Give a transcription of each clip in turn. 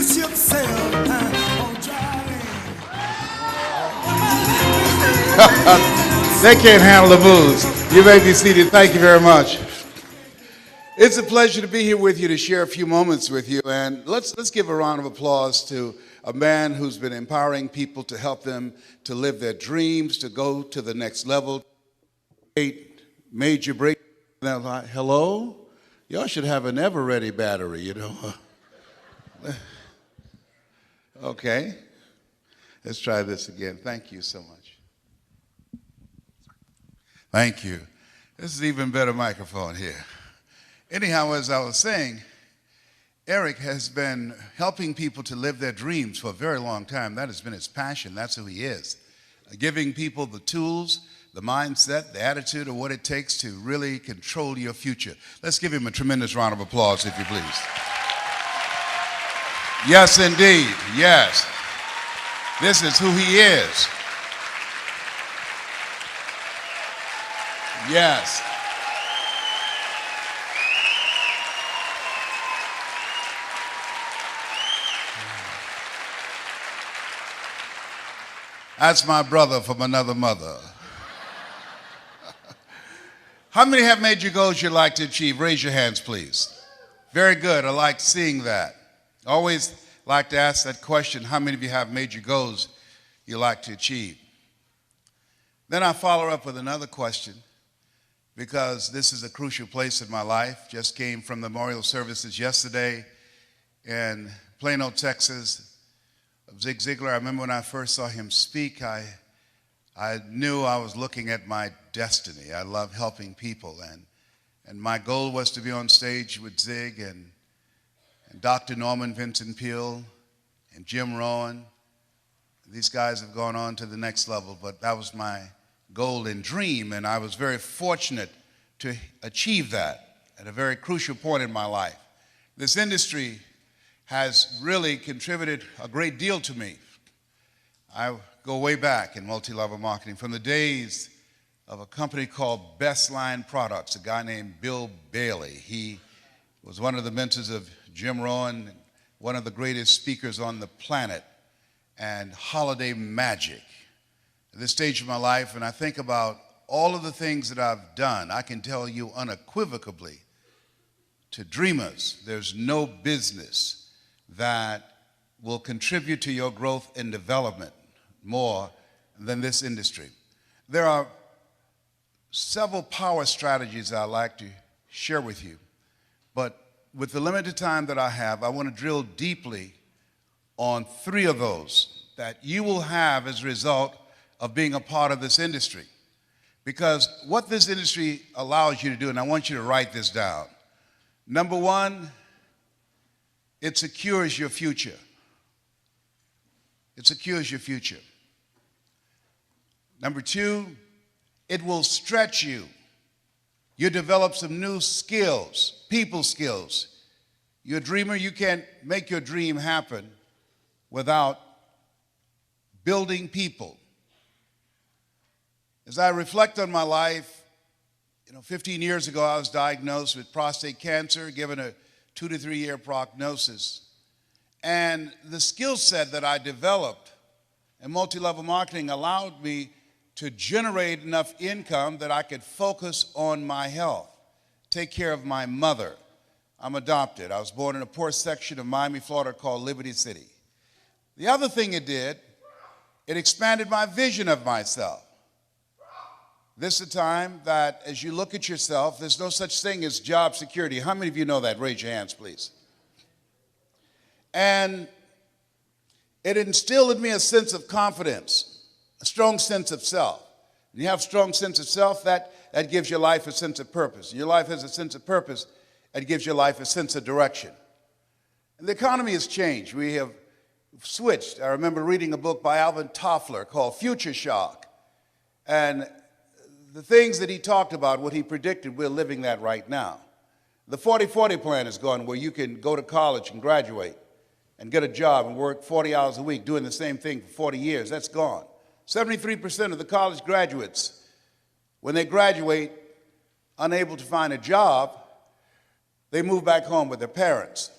ship sailed on Charlie. They can't handle the booze. You may be seated. Thank you very much. It's a pleasure to be here with you to share a few moments with you. And let's give a round of applause to a man who's been empowering people to help them to live their dreams, to go to the next level. Major break. Now, like, hello? Y'all should have an ever-ready battery, you know. Okay. Let's try this again. Thank you so much. Thank you. This is even better microphone here. Anyhow, as I was saying, Eric has been helping people to live their dreams for a very long time. That has been his passion. That's who he is. Giving people the tools, the mindset, the attitude of what it takes to really control your future. Let's give him a tremendous round of applause, if you please. Yes, indeed. Yes. This is who he is. Yes. That's my brother from another mother. How many have major goals you'd like to achieve? Raise your hands, please. Very good. I like seeing that. Always like to ask that question, how many of you have major goals you like to achieve? Then I follow up with another question, because this is a crucial place in my life. Just came from the memorial services yesterday in Plano, Texas. Zig Ziglar, I remember when I first saw him speak, I knew I was looking at my destiny. I love helping people, and my goal was to be on stage with Zig and Dr. Norman Vincent Peale and Jim Rohn. These guys have gone on to the next level, but that was my goal and dream, and I was very fortunate to achieve that at a very crucial point in my life. This industry has really contributed a great deal to me. I go way back in multi-level marketing from the days of a company called Best Line Products, a guy named Bill Bailey. He was one of the mentors of Jim Rohn, one of the greatest speakers on the planet, and holiday magic. At this stage of my life, and I think about all of the things that I've done, I can tell you unequivocally, to dreamers, there's no business that will contribute to your growth and development more than this industry. There are several power strategies I'd like to share with you, but with the limited time that I have, I want to drill deeply on 3 of those that you will have as a result of being a part of this industry. Because what this industry allows you to do, and I want you to write this down. Number 1, it secures your future. It secures your future. Number 2, it will stretch you. You develop some new skills, people skills. You're a dreamer, you can't make your dream happen without building people. As I reflect on my life, 15 years ago I was diagnosed with prostate cancer, given a 2 to 3 year prognosis. And the skill set that I developed in multi-level marketing allowed me to generate enough income that I could focus on my health, take care of my mother. I'm adopted. I was born in a poor section of Miami, Florida called Liberty City. The other thing it did, it expanded my vision of myself. This is a time that as you look at yourself, there's no such thing as job security. How many of you know that? Raise your hands, please. And it instilled in me a sense of confidence, a strong sense of self. When you have a strong sense of self, that gives your life a sense of purpose. Your life has a sense of purpose, it gives your life a sense of direction. And the economy has changed. We have switched. I remember reading a book by Alvin Toffler called Future Shock. And the things that he talked about, what he predicted, we're living that right now. The 40-40 plan is gone, where you can go to college and graduate and get a job and work 40 hours a week doing the same thing for 40 years. That's gone. 73% of the college graduates, when they graduate, unable to find a job, they move back home with their parents.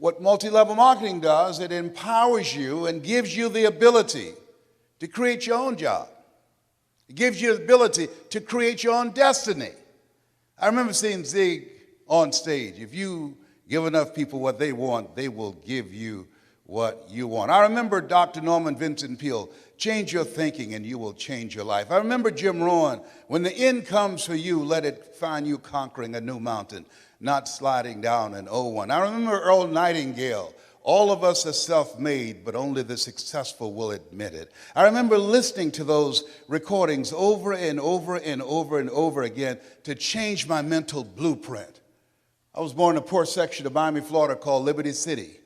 What multi-level marketing does, it empowers you and gives you the ability to create your own job. It gives you the ability to create your own destiny. I remember seeing Zig on stage. If you give enough people what they want, they will give you what you want. I remember Dr. Norman Vincent Peale, change your thinking and you will change your life. I remember Jim Rohn, when the end comes for you, let it find you conquering a new mountain, not sliding down an old one. I remember Earl Nightingale, all of us are self-made, but only the successful will admit it. I remember listening to those recordings over and over and over and over again to change my mental blueprint. I was born in a poor section of Miami, Florida called Liberty City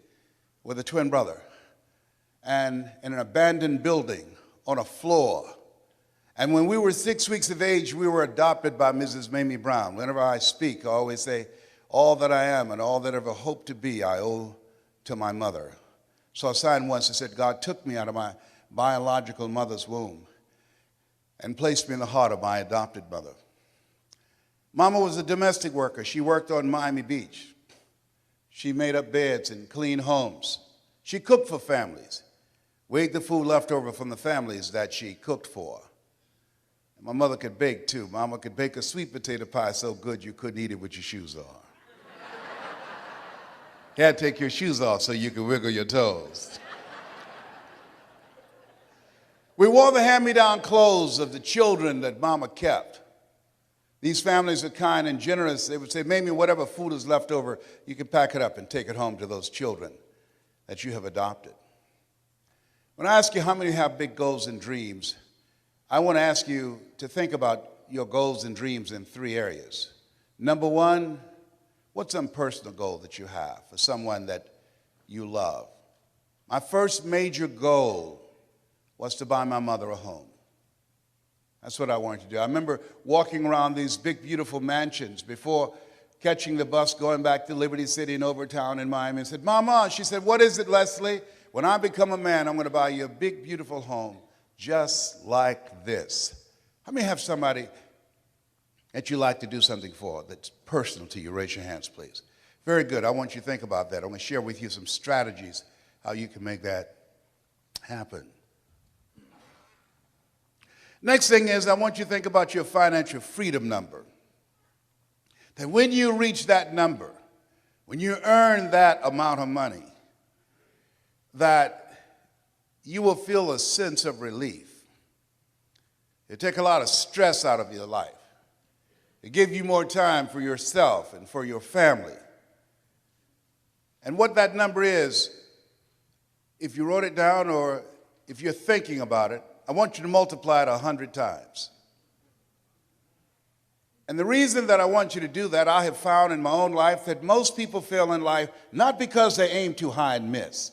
with a twin brother, and in an abandoned building on a floor. And when we were 6 weeks of age, we were adopted by Mrs. Mamie Brown. Whenever I speak, I always say, all that I am and all that I ever hope to be, I owe to my mother. So I signed once and said, God took me out of my biological mother's womb and placed me in the heart of my adopted mother. Mama was a domestic worker. She worked on Miami Beach. She made up beds and cleaned homes. She cooked for families, weighed the food left over from the families that she cooked for. And my mother could bake too. Mama could bake a sweet potato pie so good you couldn't eat it with your shoes on. You had to take your shoes off so you could wiggle your toes. We wore the hand-me-down clothes of the children that Mama kept. These families are kind and generous. They would say, Mamie, whatever food is left over, you can pack it up and take it home to those children that you have adopted. When I ask you how many have big goals and dreams, I want to ask you to think about your goals and dreams in 3 areas. Number 1, what's some personal goal that you have for someone that you love? My first major goal was to buy my mother a home. That's what I wanted to do. I remember walking around these big, beautiful mansions before catching the bus going back to Liberty City and Overtown in Miami and said, Mama, she said, what is it, Leslie? When I become a man, I'm going to buy you a big, beautiful home just like this. How many have somebody that you like to do something for that's personal to you? Raise your hands, please. Very good. I want you to think about that. I'm going to share with you some strategies how you can make that happen. Next thing is I want you to think about your financial freedom number. That when you reach that number, when you earn that amount of money, that you will feel a sense of relief. It take a lot of stress out of your life. It give you more time for yourself and for your family. And what that number is, if you wrote it down or if you're thinking about it, I want you to multiply it 100 times. And the reason that I want you to do that, I have found in my own life that most people fail in life not because they aim too high and miss.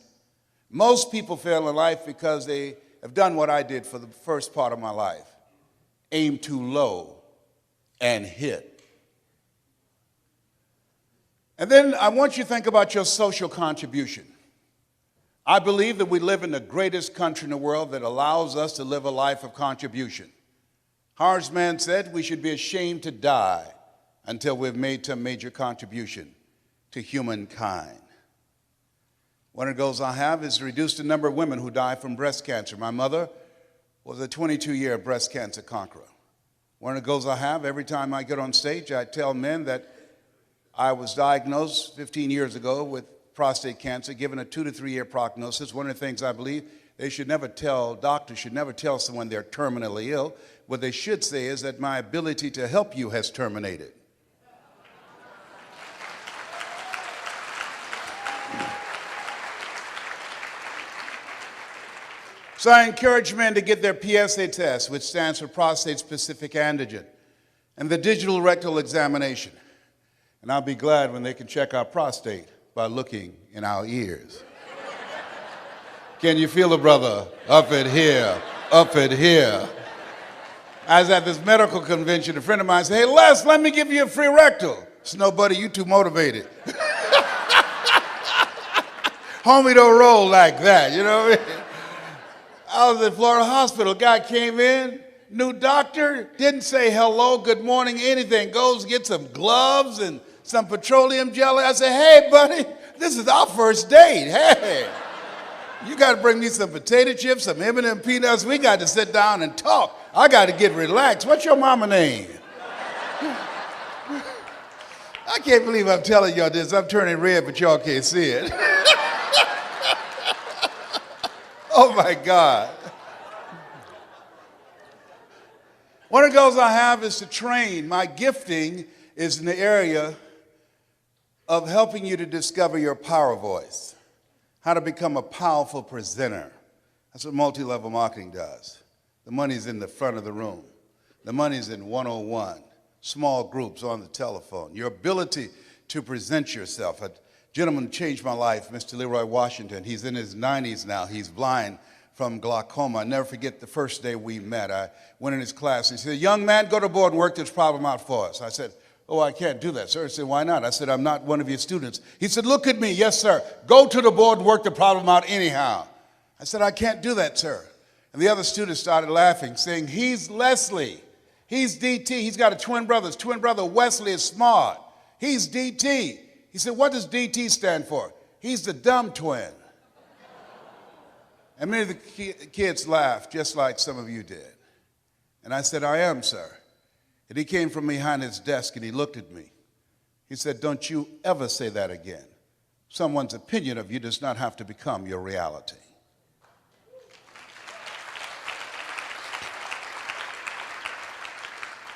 Most people fail in life because they have done what I did for the first part of my life. Aim too low and hit. And then I want you to think about your social contribution. I believe that we live in the greatest country in the world that allows us to live a life of contribution. Horace Mann said we should be ashamed to die until we've made some major contribution to humankind. One of the goals I have is to reduce the number of women who die from breast cancer. My mother was a 22-year breast cancer conqueror. One of the goals I have, every time I get on stage, I tell men that I was diagnosed 15 years ago with prostate cancer, given a 2 to 3 year prognosis. One of the things I believe doctors should never tell someone they're terminally ill. What they should say is that my ability to help you has terminated. So I encourage men to get their PSA test, which stands for prostate specific antigen, and the digital rectal examination. And I'll be glad when they can check our prostate by looking in our ears. Can you feel it, brother? Up at here, up at here. I was at this medical convention, a friend of mine said, hey, Les, let me give you a free rectal. I said, no, buddy, you too motivated. Homie don't roll like that, you know what I mean? I was at Florida Hospital. Guy came in, new doctor, didn't say hello, good morning, anything. Goes get some gloves and some petroleum jelly. I said, hey, buddy, This is our first date. Hey, you got to bring me some potato chips, some M&M peanuts. We got to sit down and talk. I got to get relaxed. What's your mama name? I can't believe I'm telling y'all this. I'm turning red, but y'all can't see it. Oh, my God. One of the goals I have is to train. My gifting is in the area of helping you to discover your power voice, how to become a powerful presenter. That's what multi-level marketing does. The money's in the front of the room. The money's in 101, small groups on the telephone. Your ability to present yourself. A gentleman changed my life, Mr. Leroy Washington. He's in his 90s now. He's blind from glaucoma. I never forget the first day we met. I went in his class. He said, young man, go to board and work this problem out for us. I said, oh, I can't do that, sir. He said, why not? I said, I'm not one of your students. He said, look at me. Yes, sir. Go to the board and work the problem out anyhow. I said, I can't do that, sir. And the other students started laughing, saying, he's Leslie. He's DT. He's got a twin brother. His twin brother, Wesley, is smart. He's DT. He said, what does DT stand for? He's the dumb twin. And many of the kids laughed, just like some of you did. And I said, I am, sir. And he came from behind his desk and he looked at me. He said, don't you ever say that again. Someone's opinion of you does not have to become your reality.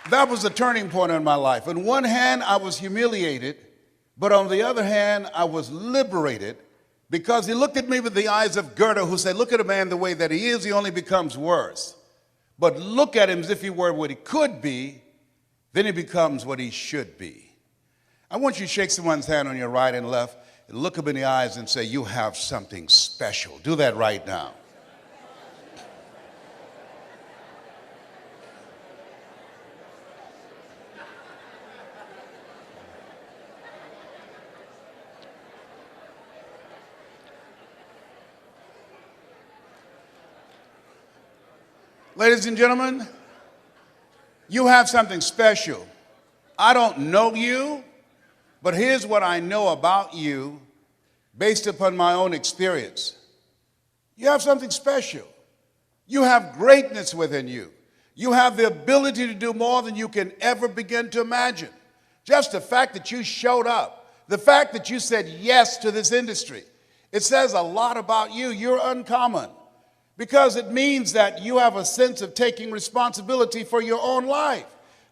That was a turning point in my life. On one hand, I was humiliated, but on the other hand, I was liberated because he looked at me with the eyes of Goethe, who said, look at a man the way that he is, he only becomes worse. But look at him as if he were what he could be, then he becomes what he should be. I want you to shake someone's hand on your right and left and look them in the eyes and say, you have something special. Do that right now. Ladies and gentlemen, you have something special. I don't know you, but here's what I know about you based upon my own experience. You have something special. You have greatness within you. You have the ability to do more than you can ever begin to imagine. Just the fact that you showed up, the fact that you said yes to this industry, it says a lot about you. You're uncommon. Because it means that you have a sense of taking responsibility for your own life.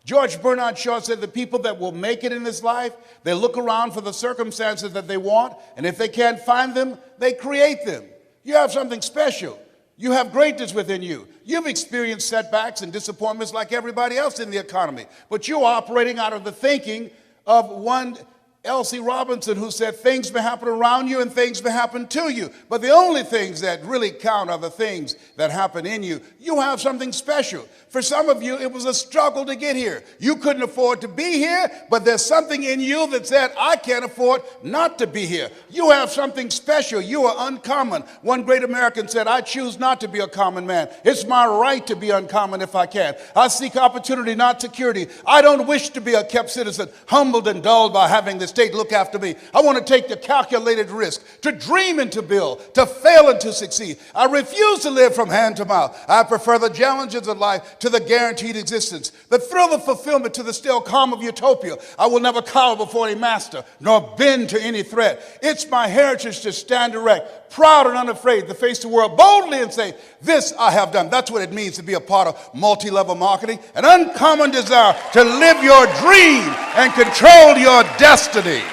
George Bernard Shaw said the people that will make it in this life, they look around for the circumstances that they want, and if they can't find them, they create them. You have something special. You have greatness within you. You've experienced setbacks and disappointments like everybody else in the economy, but you're operating out of the thinking of one L.C. Robinson, who said things may happen around you and things may happen to you, but the only things that really count are the things that happen in you. You have something special. For some of you, it was a struggle to get here. You couldn't afford to be here, but there's something in you that said, I can't afford not to be here. You have something special. You are uncommon. One great American said, I choose not to be a common man. It's my right to be uncommon if I can. I seek opportunity, not security. I don't wish to be a kept citizen, humbled and dulled by having the state look after me. I want to take the calculated risk, to dream and to build, to fail and to succeed. I refuse to live from hand to mouth. I prefer the challenges of life to the guaranteed existence, the thrill of fulfillment to the still calm of utopia. I will never cower before any master, nor bend to any threat. It's my heritage to stand erect, proud and unafraid, to face the world boldly and say, this I have done. That's what it means to be a part of multi-level marketing, an uncommon desire to live your dream and control your destiny.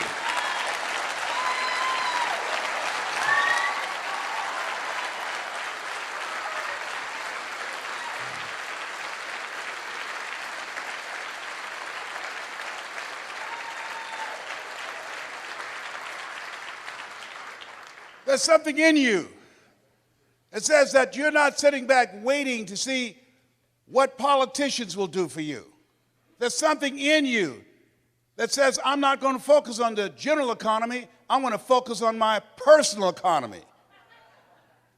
There's something in you that says that you're not sitting back waiting to see what politicians will do for you. There's something in you that says, I'm not going to focus on the general economy, I'm going to focus on my personal economy.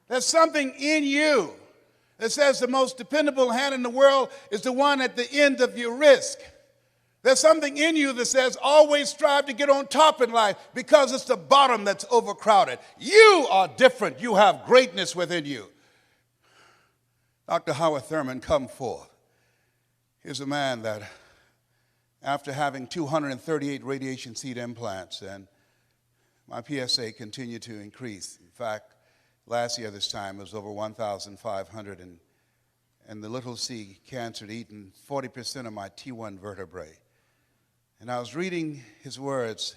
There's something in you that says the most dependable hand in the world is the one at the end of your risk. There's something in you that says always strive to get on top in life because it's the bottom that's overcrowded. You are different. You have greatness within you. Dr. Howard Thurman, come forth. Here's a man that, after having 238 radiation seed implants, and my PSA continued to increase. In fact, last year this time it was over 1,500, and the little c cancer had eaten 40% of my T1 vertebrae. And I was reading his words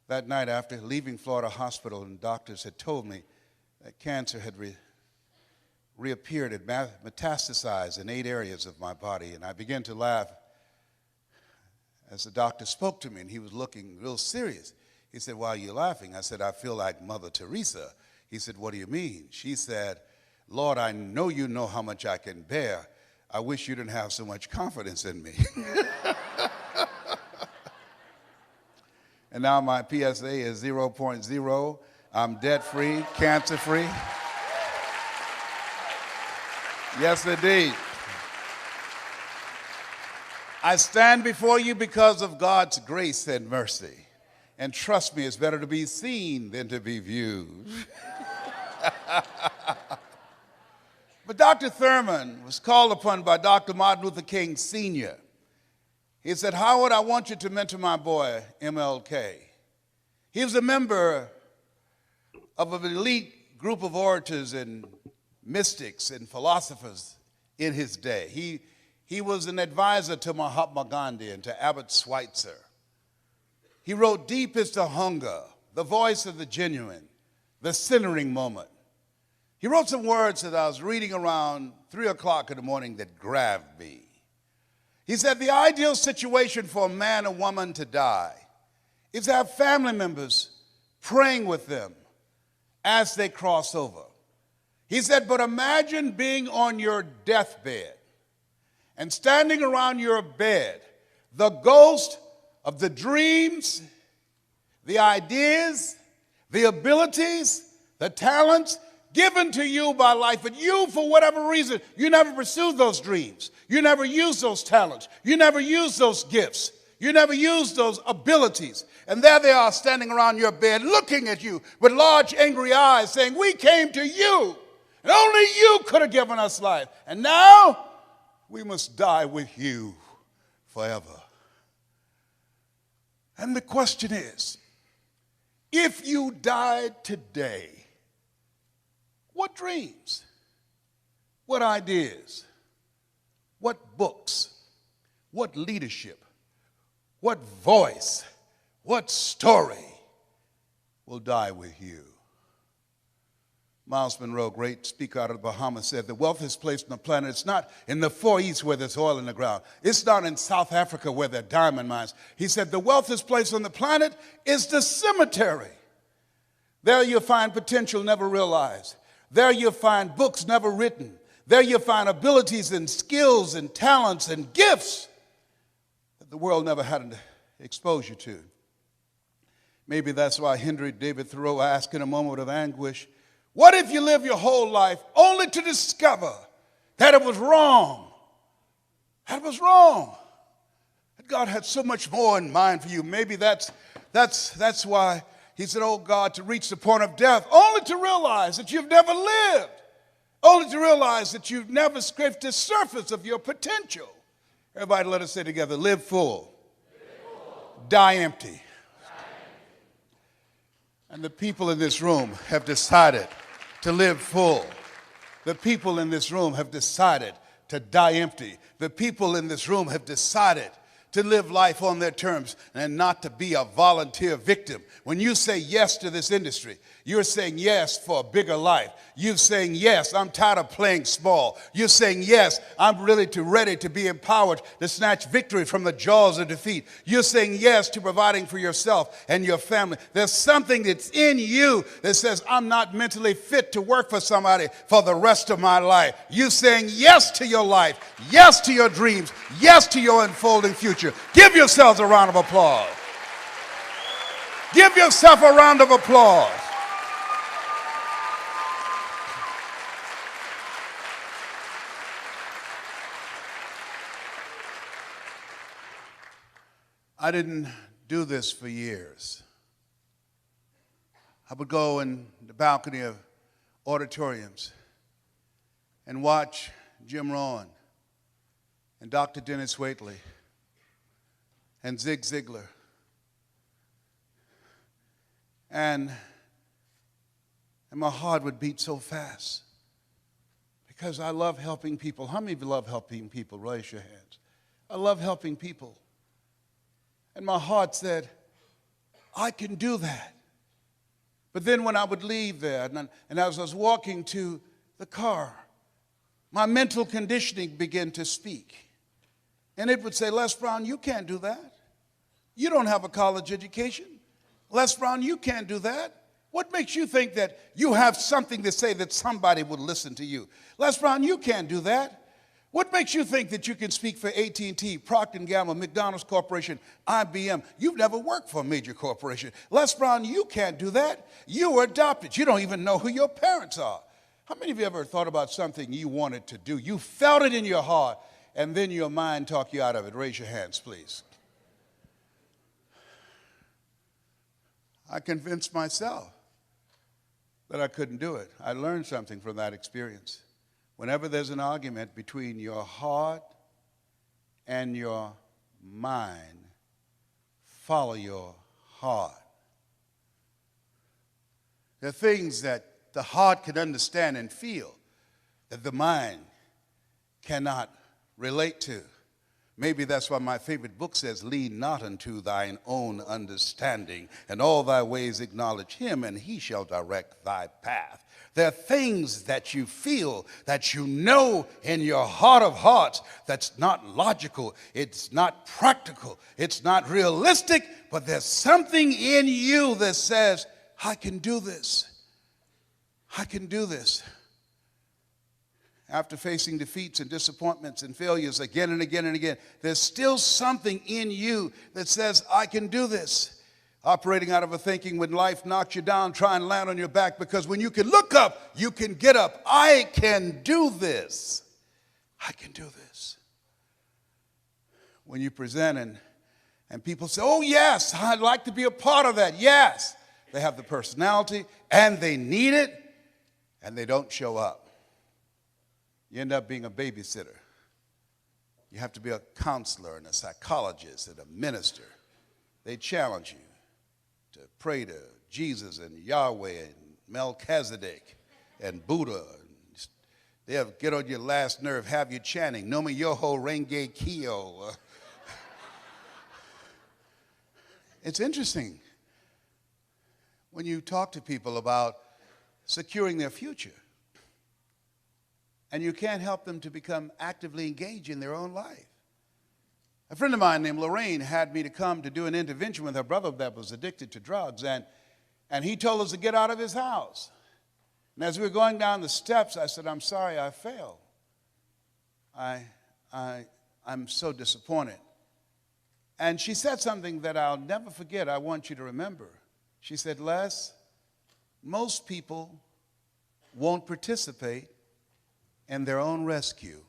that night after leaving Florida Hospital, and doctors had told me that cancer had reappeared, had metastasized in 8 areas of my body. And I began to laugh as the doctor spoke to me, and he was looking real serious. He said, "Why are you laughing?" I said, "I feel like Mother Teresa." He said, "What do you mean?" She said, "Lord, I know you know how much I can bear. I wish you didn't have so much confidence in me." And now my PSA is 0.0. I'm debt-free, cancer-free. Yes, indeed. I stand before you because of God's grace and mercy. And trust me, it's better to be seen than to be viewed. But Dr. Thurman was called upon by Dr. Martin Luther King Sr. He said, "Howard, I want you to mentor my boy, MLK. He was a member of an elite group of orators and mystics and philosophers in his day. He was an advisor to Mahatma Gandhi and to Albert Schweitzer. He wrote, 'Deep is the hunger, the voice of the genuine, the centering moment.' He wrote some words that I was reading around 3 o'clock in the morning that grabbed me. He said, the ideal situation for a man or woman to die is to have family members praying with them as they cross over. He said, but imagine being on your deathbed and standing around your bed, the ghost of the dreams, the ideas, the abilities, the talents given to you by life, but you, for whatever reason, you never pursued those dreams. You never used those talents. You never used those gifts. You never used those abilities. And there they are standing around your bed looking at you with large angry eyes saying, we came to you, and only you could have given us life. And now we must die with you forever. And the question is, if you died today, what dreams, what ideas, what books, what leadership, what voice, what story will die with you? Miles Monroe, great speaker out of the Bahamas, said the wealthiest place on the planet, it's not in the Far East where there's oil in the ground. It's not in South Africa where there are diamond mines. He said the wealthiest place on the planet is the cemetery. There you'll find potential never realized. There you'll find books never written. There you'll find abilities and skills and talents and gifts that the world never had exposure to. Maybe that's why Henry David Thoreau asked in a moment of anguish, what if you live your whole life only to discover that it was wrong? That it was wrong. That God had so much more in mind for you. Maybe that's why he said, oh God, to reach the point of death, only to realize that you've never lived, only to realize that you've never scraped the surface of your potential. Everybody let us say together, live full, die empty. And the people in this room have decided to live full. The people in this room have decided to die empty. The people in this room have decided to live life on their terms and not to be a volunteer victim. When you say yes to this industry, you're saying yes for a bigger life. You're saying yes, I'm tired of playing small. You're saying yes, I'm ready to be empowered to snatch victory from the jaws of defeat. You're saying yes to providing for yourself and your family. There's something that's in you that says, I'm not mentally fit to work for somebody for the rest of my life. You're saying yes to your life, yes to your dreams, yes to your unfolding future. Give yourselves a round of applause. Give yourself a round of applause. I didn't do this for years. I would go in the balcony of auditoriums and watch Jim Rohn and Dr. Dennis Waitley and Zig Ziglar. And my heart would beat so fast because I love helping people. How many of you love helping people? Raise your hands. I love helping people. And my heart said, I can do that. But then when I would leave there, and as I was walking to the car, my mental conditioning began to speak. And it would say, Les Brown, you can't do that. You don't have a college education. Les Brown, you can't do that. What makes you think that you have something to say that somebody would listen to you? Les Brown, you can't do that. What makes you think that you can speak for AT&T, Procter & Gamble, McDonald's Corporation, IBM? You've never worked for a major corporation. Les Brown, you can't do that. You were adopted. You don't even know who your parents are. How many of you ever thought about something you wanted to do? You felt it in your heart, and then your mind talked you out of it. Raise your hands, please. I convinced myself that I couldn't do it. I learned something from that experience. Whenever there's an argument between your heart and your mind, follow your heart. There are things that the heart can understand and feel that the mind cannot relate to. Maybe that's why my favorite book says, lean not unto thine own understanding, and all thy ways acknowledge him, and he shall direct thy path. There are things that you feel, that you know in your heart of hearts, that's not logical, it's not practical, it's not realistic, but there's something in you that says, I can do this. I can do this. After facing defeats and disappointments and failures again and again and again, there's still something in you that says, I can do this. Operating out of a thinking when life knocks you down, try and land on your back, because when you can look up, you can get up. I can do this. I can do this. When you present and people say, oh yes, I'd like to be a part of that. Yes, they have the personality and they need it, and they don't show up. You end up being a babysitter. You have to be a counselor and a psychologist and a minister. They challenge you to pray to Jesus and Yahweh and Melchizedek and Buddha. They'll get on your last nerve, have you chanting, Nomi Yoho Renge Kyo. It's interesting when you talk to people about securing their future, and you can't help them to become actively engaged in their own life. A friend of mine named Lorraine had me to come to do an intervention with her brother that was addicted to drugs, and he told us to get out of his house. And as we were going down the steps, I said, I'm sorry I failed. I'm so disappointed. And she said something that I'll never forget. I want you to remember. She said, Les, most people won't participate in their own rescue.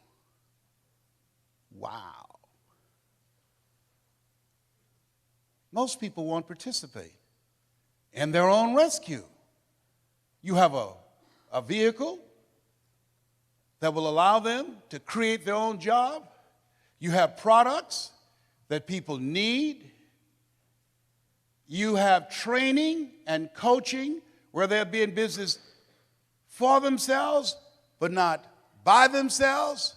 Wow. Most people won't participate in their own rescue. You have a vehicle that will allow them to create their own job. You have products that people need. You have training and coaching where they'll be in business for themselves, but not by themselves.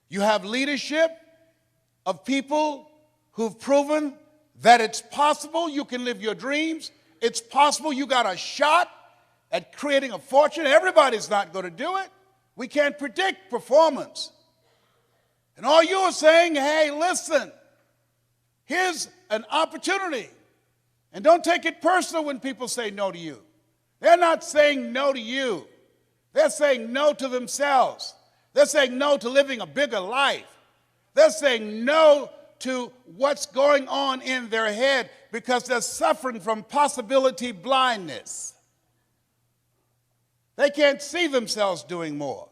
You have leadership of people who've proven that it's possible you can live your dreams. It's possible you got a shot at creating a fortune. Everybody's not going to do it. We can't predict performance. And all you are saying, hey, listen, here's an opportunity. And don't take it personal when people say no to you. They're not saying no to you. They're saying no to themselves. They're saying no to living a bigger life. They're saying no to what's going on in their head because they're suffering from possibility blindness. They can't see themselves doing more.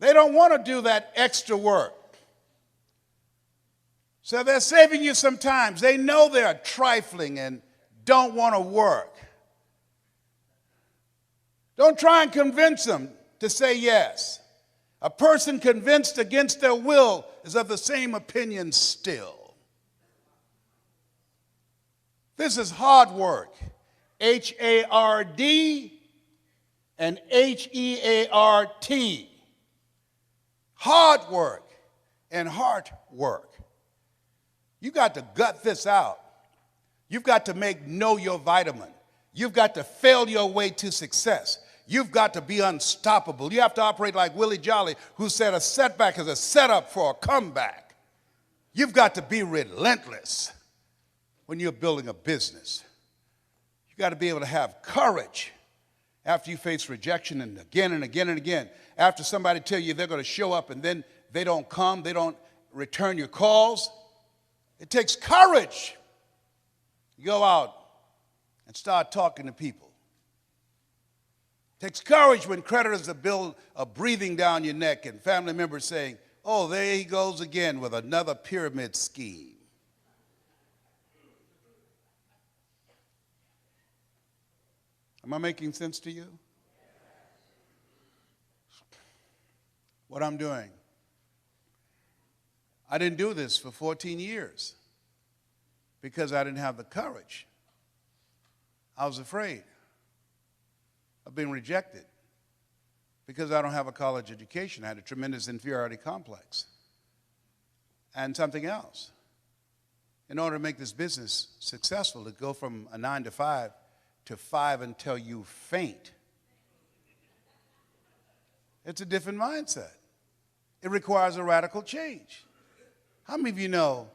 They don't want to do that extra work. So they're saving you some time. They know they're trifling and don't want to work. Don't try and convince them to say yes. A person convinced against their will is of the same opinion still. This is hard work. H-A-R-D and H-E-A-R-T. Hard work and heart work. You got to gut this out. You've got to know your vitamin. You've got to fail your way to success. You've got to be unstoppable. You have to operate like Willie Jolly, who said a setback is a setup for a comeback. You've got to be relentless when you're building a business. You've got to be able to have courage after you face rejection and again and again and again. After somebody tell you they're going to show up and then they don't come, they don't return your calls. It takes courage. You go out and start talking to people. It takes courage when creditors are breathing down your neck and family members saying, oh, there he goes again with another pyramid scheme. Am I making sense to you? What I'm doing. I didn't do this for 14 years because I didn't have the courage. I was afraid of being rejected because I don't have a college education. I had a tremendous inferiority complex. And something else. In order to make this business successful, to go from a 9 to 5 to 5 until you faint, it's a different mindset. It requires a radical change. How many of you know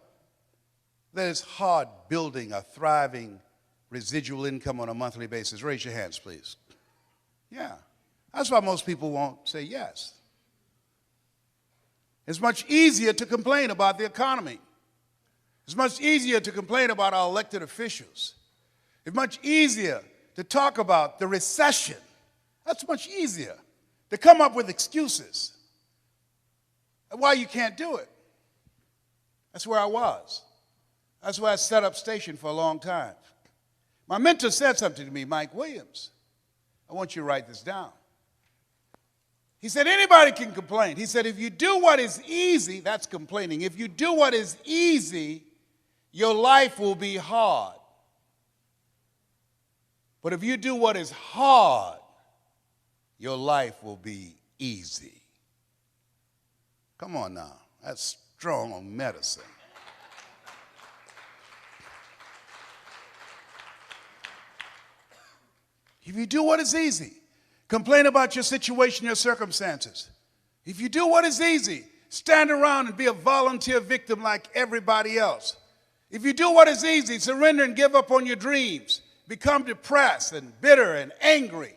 that it's hard building a thriving residual income on a monthly basis? Raise your hands, please. Yeah. That's why most people won't say yes. It's much easier to complain about the economy. It's much easier to complain about our elected officials. It's much easier to talk about the recession. That's much easier. To come up with excuses and why you can't do it. That's where I was. That's where I set up station for a long time. My mentor said something to me, Mike Williams. I want you to write this down. He said, anybody can complain. He said, if you do what is easy, that's complaining. If you do what is easy, your life will be hard. But if you do what is hard, your life will be easy. Come on now. That's strong medicine. If you do what is easy, complain about your situation, your circumstances. If you do what is easy, stand around and be a volunteer victim like everybody else. If you do what is easy, surrender and give up on your dreams, become depressed and bitter and angry.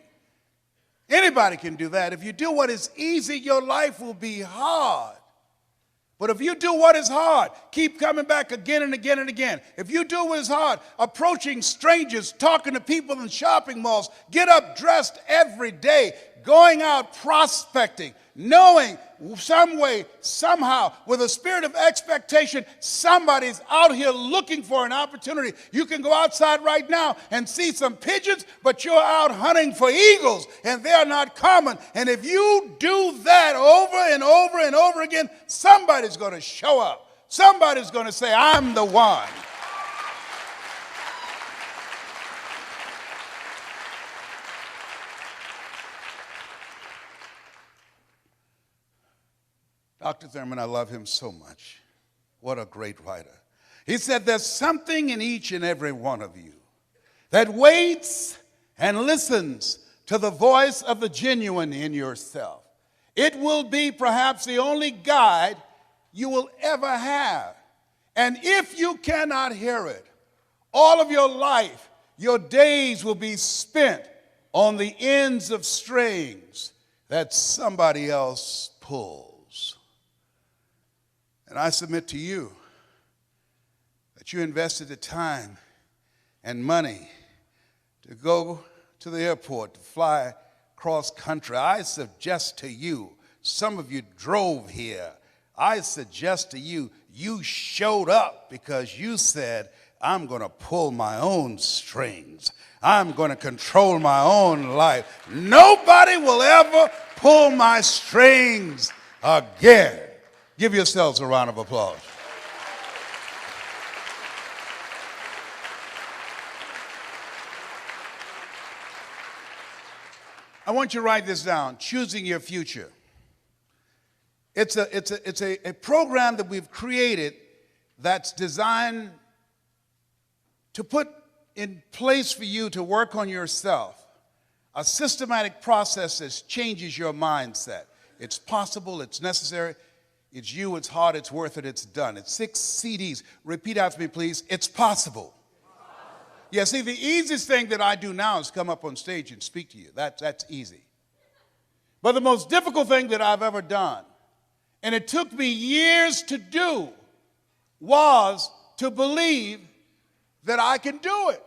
Anybody can do that. If you do what is easy, your life will be hard. But if you do what is hard, keep coming back again and again and again. If you do what is hard, approaching strangers, talking to people in shopping malls, get up dressed every day, going out prospecting, knowing some way, somehow, with a spirit of expectation, somebody's out here looking for an opportunity. You can go outside right now and see some pigeons, but you're out hunting for eagles, and they're not common. And if you do that over and over and over again, somebody's going to show up. Somebody's going to say, I'm the one. Dr. Thurman, I love him so much. What a great writer. He said, there's something in each and every one of you that waits and listens to the voice of the genuine in yourself. It will be perhaps the only guide you will ever have. And if you cannot hear it, all of your life, your days will be spent on the ends of strings that somebody else pulls. And I submit to you that you invested the time and money to go to the airport, to fly cross country. I suggest to you, some of you drove here I suggest to you, you showed up because you said, I'm going to pull my own strings. I'm going to control my own life. Nobody will ever pull my strings again. Give yourselves a round of applause. I want you to write this down, choosing your future. It's a program that we've created that's designed to put in place for you to work on yourself. A systematic process that changes your mindset. It's possible, it's necessary, it's you, it's hard, it's worth it, it's done. It's 6 CDs. Repeat after me, please. It's possible. Yeah, see, the easiest thing that I do now is come up on stage and speak to you. That's easy. But the most difficult thing that I've ever done, and it took me years to do, was to believe that I can do it.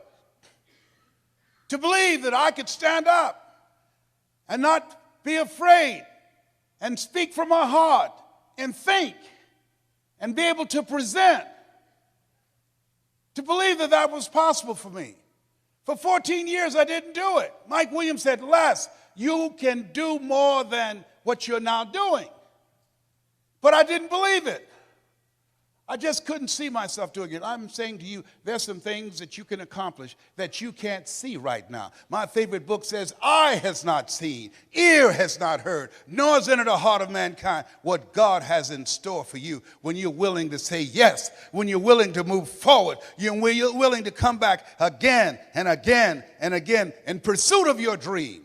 To believe that I could stand up and not be afraid and speak from my heart and think and be able to present. To believe that that was possible for me. For 14 years, I didn't do it. Mike Williams said, Les, you can do more than what you're now doing. But I didn't believe it. I just couldn't see myself doing it. I'm saying to you, there's some things that you can accomplish that you can't see right now. My favorite book says, eye has not seen, ear has not heard, nor has entered the heart of mankind what God has in store for you when you're willing to say yes, when you're willing to move forward, when you're willing to come back again and again and again in pursuit of your dream.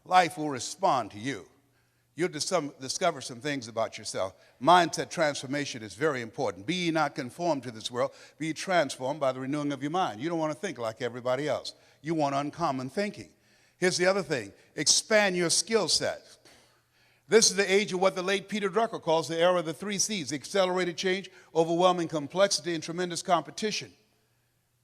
Life will respond to you. You'll discover some things about yourself. Mindset transformation is very important. Be ye not conformed to this world. Be ye transformed by the renewing of your mind. You don't want to think like everybody else. You want uncommon thinking. Here's the other thing. Expand your skill set. This is the age of what the late Peter Drucker calls the era of the 3 C's. Accelerated change, overwhelming complexity, and tremendous competition.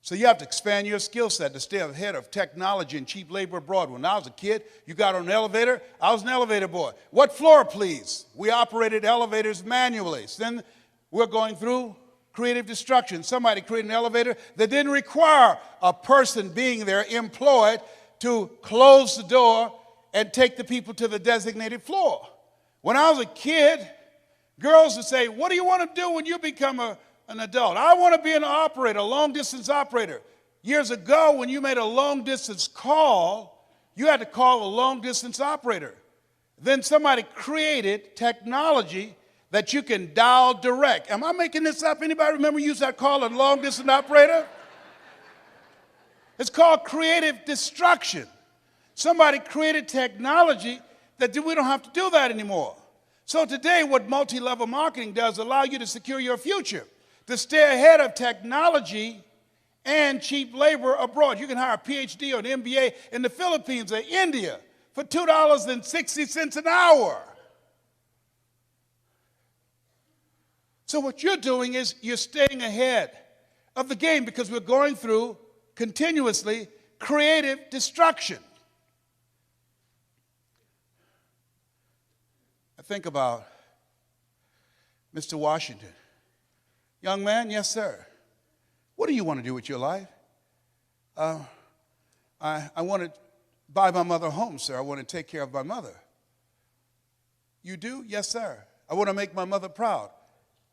So you have to expand your skill set to stay ahead of technology and cheap labor abroad. When I was a kid, you got on an elevator, I was an elevator boy. What floor, please? We operated elevators manually. So then we're going through creative destruction. Somebody created an elevator that didn't require a person being there employed to close the door and take the people to the designated floor. When I was a kid, girls would say, what do you want to do when you become an adult? I want to be an operator, a long-distance operator. Years ago, when you made a long-distance call, you had to call a long-distance operator. Then somebody created technology that you can dial direct. Am I making this up? Anybody remember you used that call a long-distance operator? It's called creative destruction. Somebody created technology that we don't have to do that anymore. So today, what multi-level marketing does allow you to secure your future, to stay ahead of technology and cheap labor abroad. You can hire a PhD or an MBA in the Philippines or India for $2.60 an hour. So what you're doing is you're staying ahead of the game because we're going through continuously creative destruction. I think about Mr. Washington. Young man, yes, sir. What do you want to do with your life? I want to buy my mother a home, sir. I want to take care of my mother. You do? Yes, sir. I want to make my mother proud.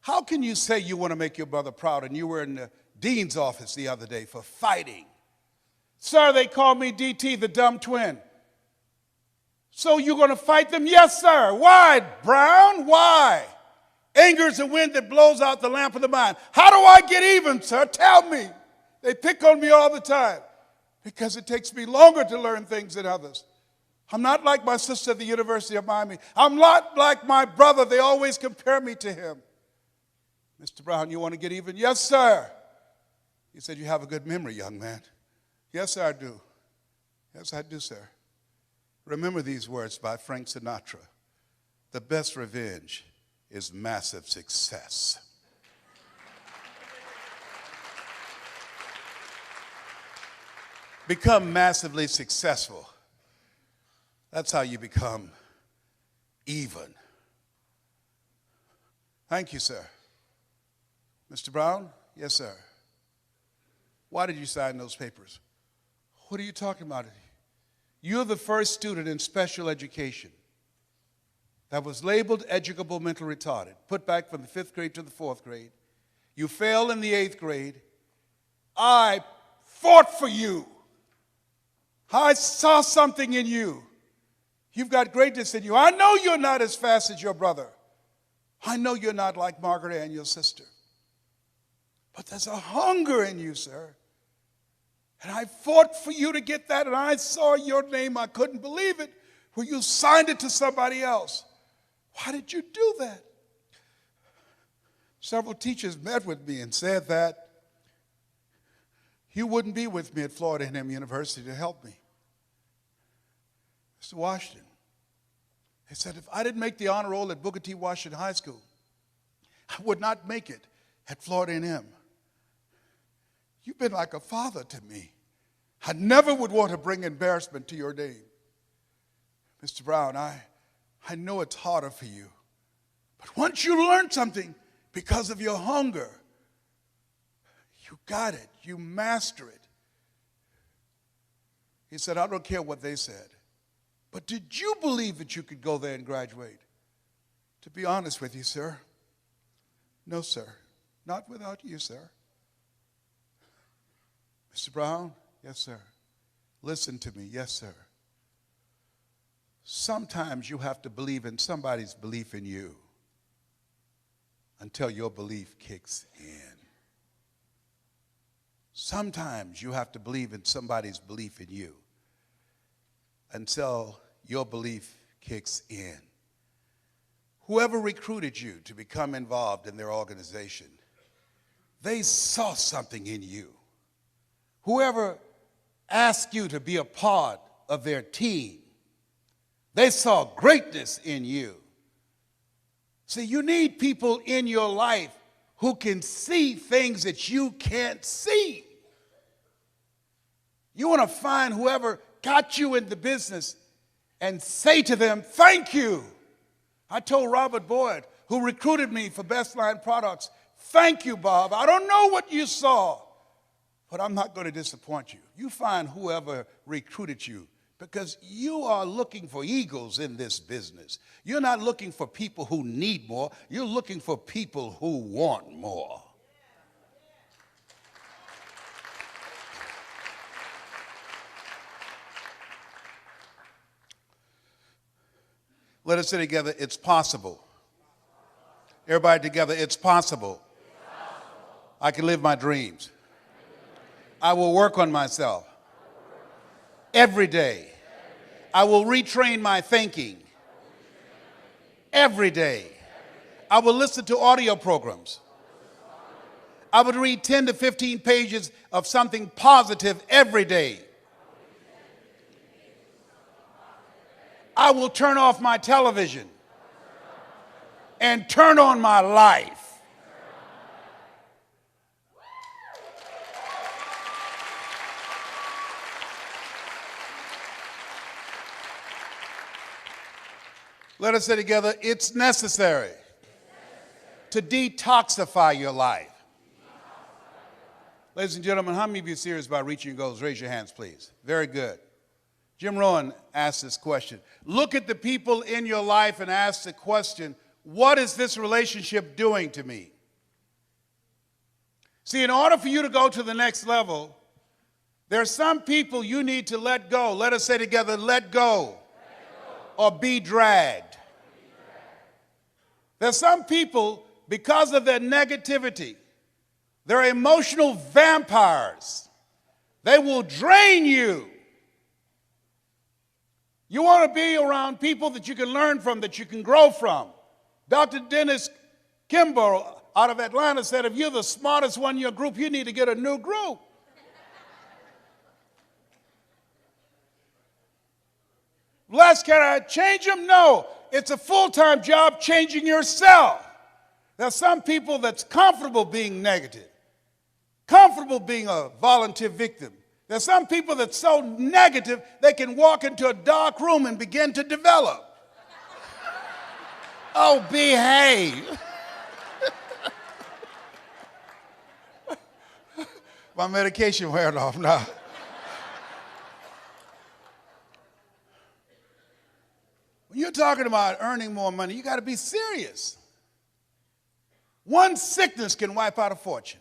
How can you say you want to make your mother proud and you were in the dean's office the other day for fighting? Sir, they call me DT, the dumb twin. So you're going to fight them? Yes, sir. Why, Brown? Why? Anger is the wind that blows out the lamp of the mind. How do I get even, sir? Tell me. They pick on me all the time because it takes me longer to learn things than others. I'm not like my sister at the University of Miami. I'm not like my brother. They always compare me to him. Mr. Brown, you want to get even? Yes, sir. He said, you have a good memory, young man. Yes, I do. Yes, I do, sir. Remember these words by Frank Sinatra. The best revenge is massive success. Become massively successful. That's how you become even. Thank you, sir. Mr. Brown? Yes, sir. Why did you sign those papers? What are you talking about? You're the first student in special education that was labeled educable mental retarded, put back from the 5th grade to the 4th grade. You failed in the 8th grade. I fought for you. I saw something in you. You've got greatness in you. I know you're not as fast as your brother. I know you're not like Margaret Ann, your sister. But there's a hunger in you, sir. And I fought for you to get that, and I saw your name. I couldn't believe it when you signed it to somebody else. Why did you do that? Several teachers met with me and said that you wouldn't be with me at Florida A&M University to help me. Mr. Washington, they said if I didn't make the honor roll at Booker T. Washington High School, I would not make it at Florida A&M. You've been like a father to me. I never would want to bring embarrassment to your name. Mr. Brown, I know it's harder for you. But once you learn something because of your hunger, you got it. You master it. He said, I don't care what they said. But did you believe that you could go there and graduate? To be honest with you, sir, no, sir. Not without you, sir. Mr. Brown? Yes, sir. Listen to me. Yes, sir. Sometimes you have to believe in somebody's belief in you until your belief kicks in. Sometimes you have to believe in somebody's belief in you until your belief kicks in. Whoever recruited you to become involved in their organization, they saw something in you. Whoever asked you to be a part of their team, they saw greatness in you. See, you need people in your life who can see things that you can't see. You want to find whoever got you in the business and say to them, thank you. I told Robert Boyd, who recruited me for Best Line Products, thank you, Bob. I don't know what you saw, but I'm not going to disappoint you. You find whoever recruited you, because you are looking for eagles in this business. You're not looking for people who need more. You're looking for people who want more. Let us say together, it's possible. Everybody together, it's possible. I can live my dreams. I will work on myself every day. I will retrain my thinking every day. I will listen to audio programs. I would read 10 to 15 pages of something positive every day. I will turn off my television and turn on my life. Let us say together, it's necessary to detoxify your life. Ladies and gentlemen, how many of you are serious about reaching your goals? Raise your hands, please. Very good. Jim Rohn asked this question. Look at the people in your life and ask the question, what is this relationship doing to me? See, in order for you to go to the next level, there are some people you need to let go. Let us say together, let go. Or be dragged. There's some people, because of their negativity, they're emotional vampires. They will drain you. You want to be around people that you can learn from, that you can grow from. Dr. Dennis Kimbrough out of Atlanta said, if you're the smartest one in your group, you need to get a new group. Les, can I change them? No. It's a full-time job changing yourself. There's some people that's comfortable being negative, comfortable being a volunteer victim. There's some people that's so negative they can walk into a dark room and begin to develop. Oh, behave. My medication wearing off now. When you're talking about earning more money, you got to be serious. One sickness can wipe out a fortune.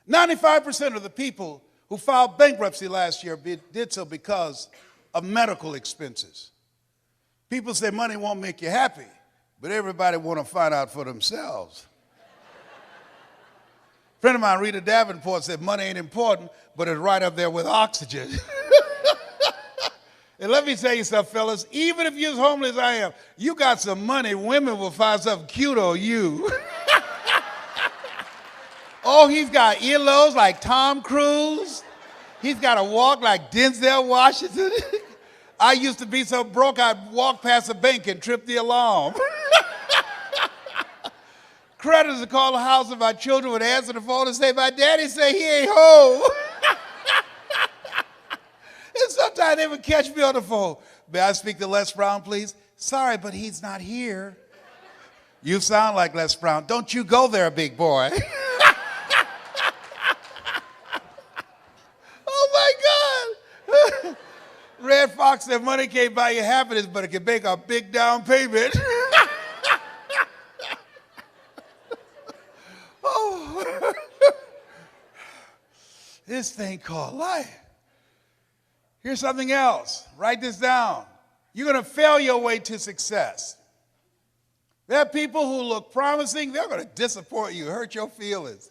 95% of the people who filed bankruptcy last year did so because of medical expenses. People say money won't make you happy, but everybody want to find out for themselves. A friend of mine, Rita Davenport, said money ain't important, but it's right up there with oxygen. And let me tell you something, fellas, even if you're as homeless as I am, you got some money, women will find something cute on you. Oh, he's got earlobes like Tom Cruise. He's got a walk like Denzel Washington. I used to be so broke, I'd walk past a bank and trip the alarm. Creditors would call the house and my children would answer the phone and say, my daddy say he ain't home. And sometimes they would catch me on the phone. May I speak to Les Brown, please? Sorry, but he's not here. You sound like Les Brown. Don't you go there, big boy. Oh, my God. Red Fox said money can't buy you happiness, but it can make a big down payment. Oh. This thing called life. Here's something else. Write this down. You're going to fail your way to success. There are people who look promising. They're going to disappoint you, hurt your feelings.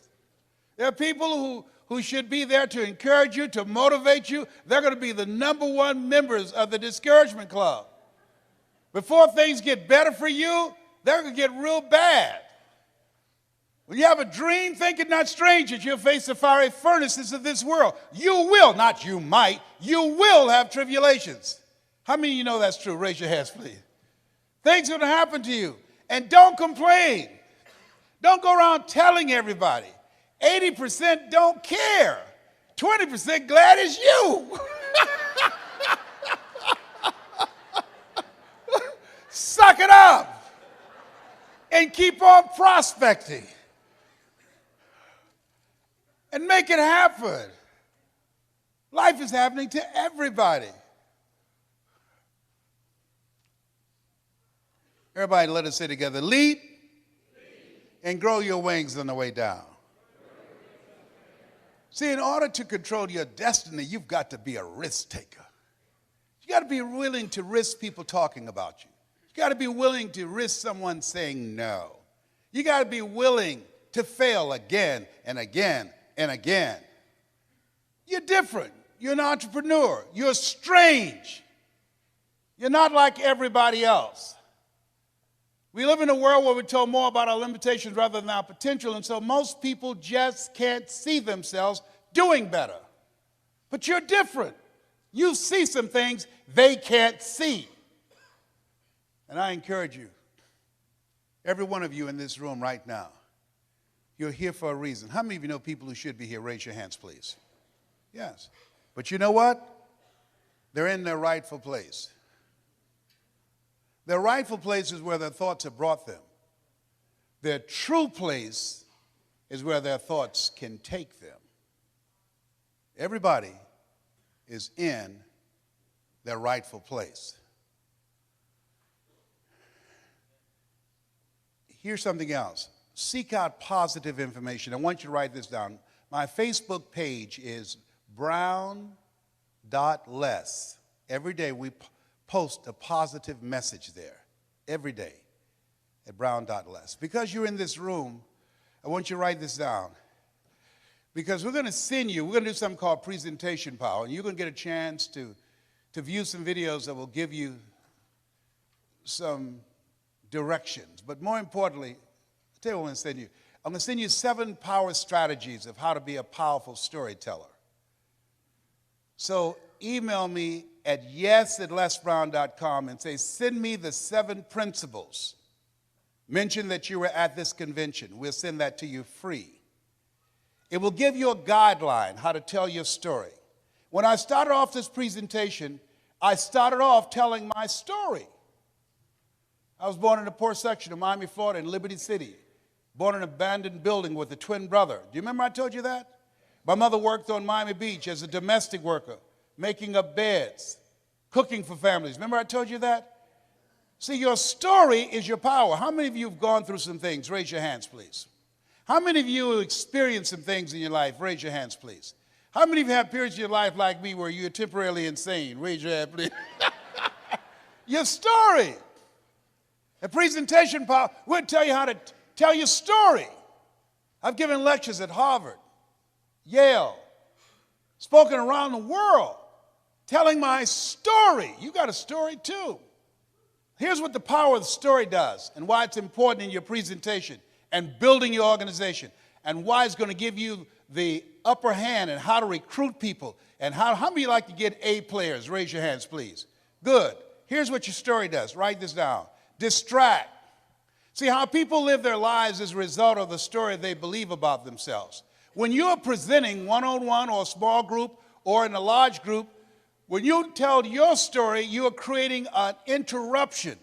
There are people who should be there to encourage you, to motivate you. They're going to be the #1 members of the discouragement club. Before things get better for you, they're going to get real bad. When you have a dream, think it not strange that you'll face the fiery furnaces of this world. You will, not you might, you will have tribulations. How many of you know that's true? Raise your hands, please. Things are going to happen to you. And don't complain. Don't go around telling everybody. 80% don't care. 20% glad it's you. Suck it up and keep on prospecting. And make it happen. Life is happening to everybody. Everybody, let us say together, leap, and grow your wings on the way down. See, in order to control your destiny, you've got to be a risk taker. You got to be willing to risk people talking about you. You got to be willing to risk someone saying no. You got to be willing to fail again and again and again. You're different. You're an entrepreneur. You're strange. You're not like everybody else. We live in a world where we're told more about our limitations rather than our potential, and so most people just can't see themselves doing better. But you're different. You see some things they can't see. And I encourage you, every one of you in this room right now, you're here for a reason. How many of you know people who should be here? Raise your hands, please. Yes. But you know what? They're in their rightful place. Their rightful place is where their thoughts have brought them. Their true place is where their thoughts can take them. Everybody is in their rightful place. Here's something else. Seek out positive information. I want you to write this down. My Facebook page is Brown.Best. Every day we post a positive message there. Every day at Brown.Best. Because you're in this room, I want you to write this down. Because we're going to send you, we're going to do something called presentation power. And you're going to get a chance to view some videos that will give you some directions. But more importantly, I'll tell you what I'm going to send you. I'm going to send you 7 power strategies of how to be a powerful storyteller. So email me at yes@lesbrown.com and say, send me the 7 principles. Mention that you were at this convention. We'll send that to you free. It will give you a guideline how to tell your story. When I started off this presentation, I started off telling my story. I was born in a poor section of Miami, Florida, in Liberty City. Born in an abandoned building with a twin brother. Do you remember I told you that? My mother worked on Miami Beach as a domestic worker, making up beds, cooking for families. Remember I told you that? See, your story is your power. How many of you have gone through some things? Raise your hands, please. How many of you experienced some things in your life? Raise your hands, please. How many of you have periods in your life like me where you're temporarily insane? Raise your hand, please. Your story. A presentation power will tell you how to tell your story. I've given lectures at Harvard, Yale, spoken around the world, telling my story. You got a story too. Here's what the power of the story does and why it's important in your presentation and building your organization and why it's going to give you the upper hand and how to recruit people and how many of you like to get A players? Raise your hands, please. Good. Here's what your story does. Write this down. Distract. See, how people live their lives is a result of the story they believe about themselves. When you are presenting one-on-one or a small group or in a large group, when you tell your story, you are creating an interruption.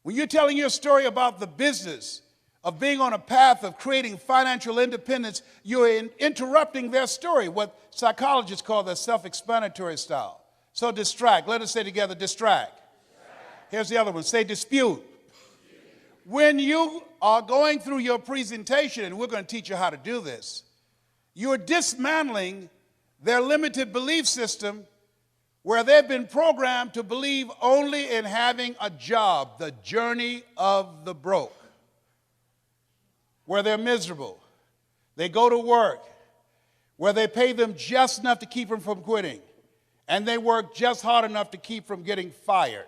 When you're telling your story about the business of being on a path of creating financial independence, you're interrupting their story, what psychologists call the self-explanatory style. So distract. Let us say together, distract. Here's the other one. Say dispute. When you are going through your presentation, and we're going to teach you how to do this, you're dismantling their limited belief system where they've been programmed to believe only in having a job, the journey of the broke, where they're miserable. They go to work, where they pay them just enough to keep them from quitting, and they work just hard enough to keep from getting fired.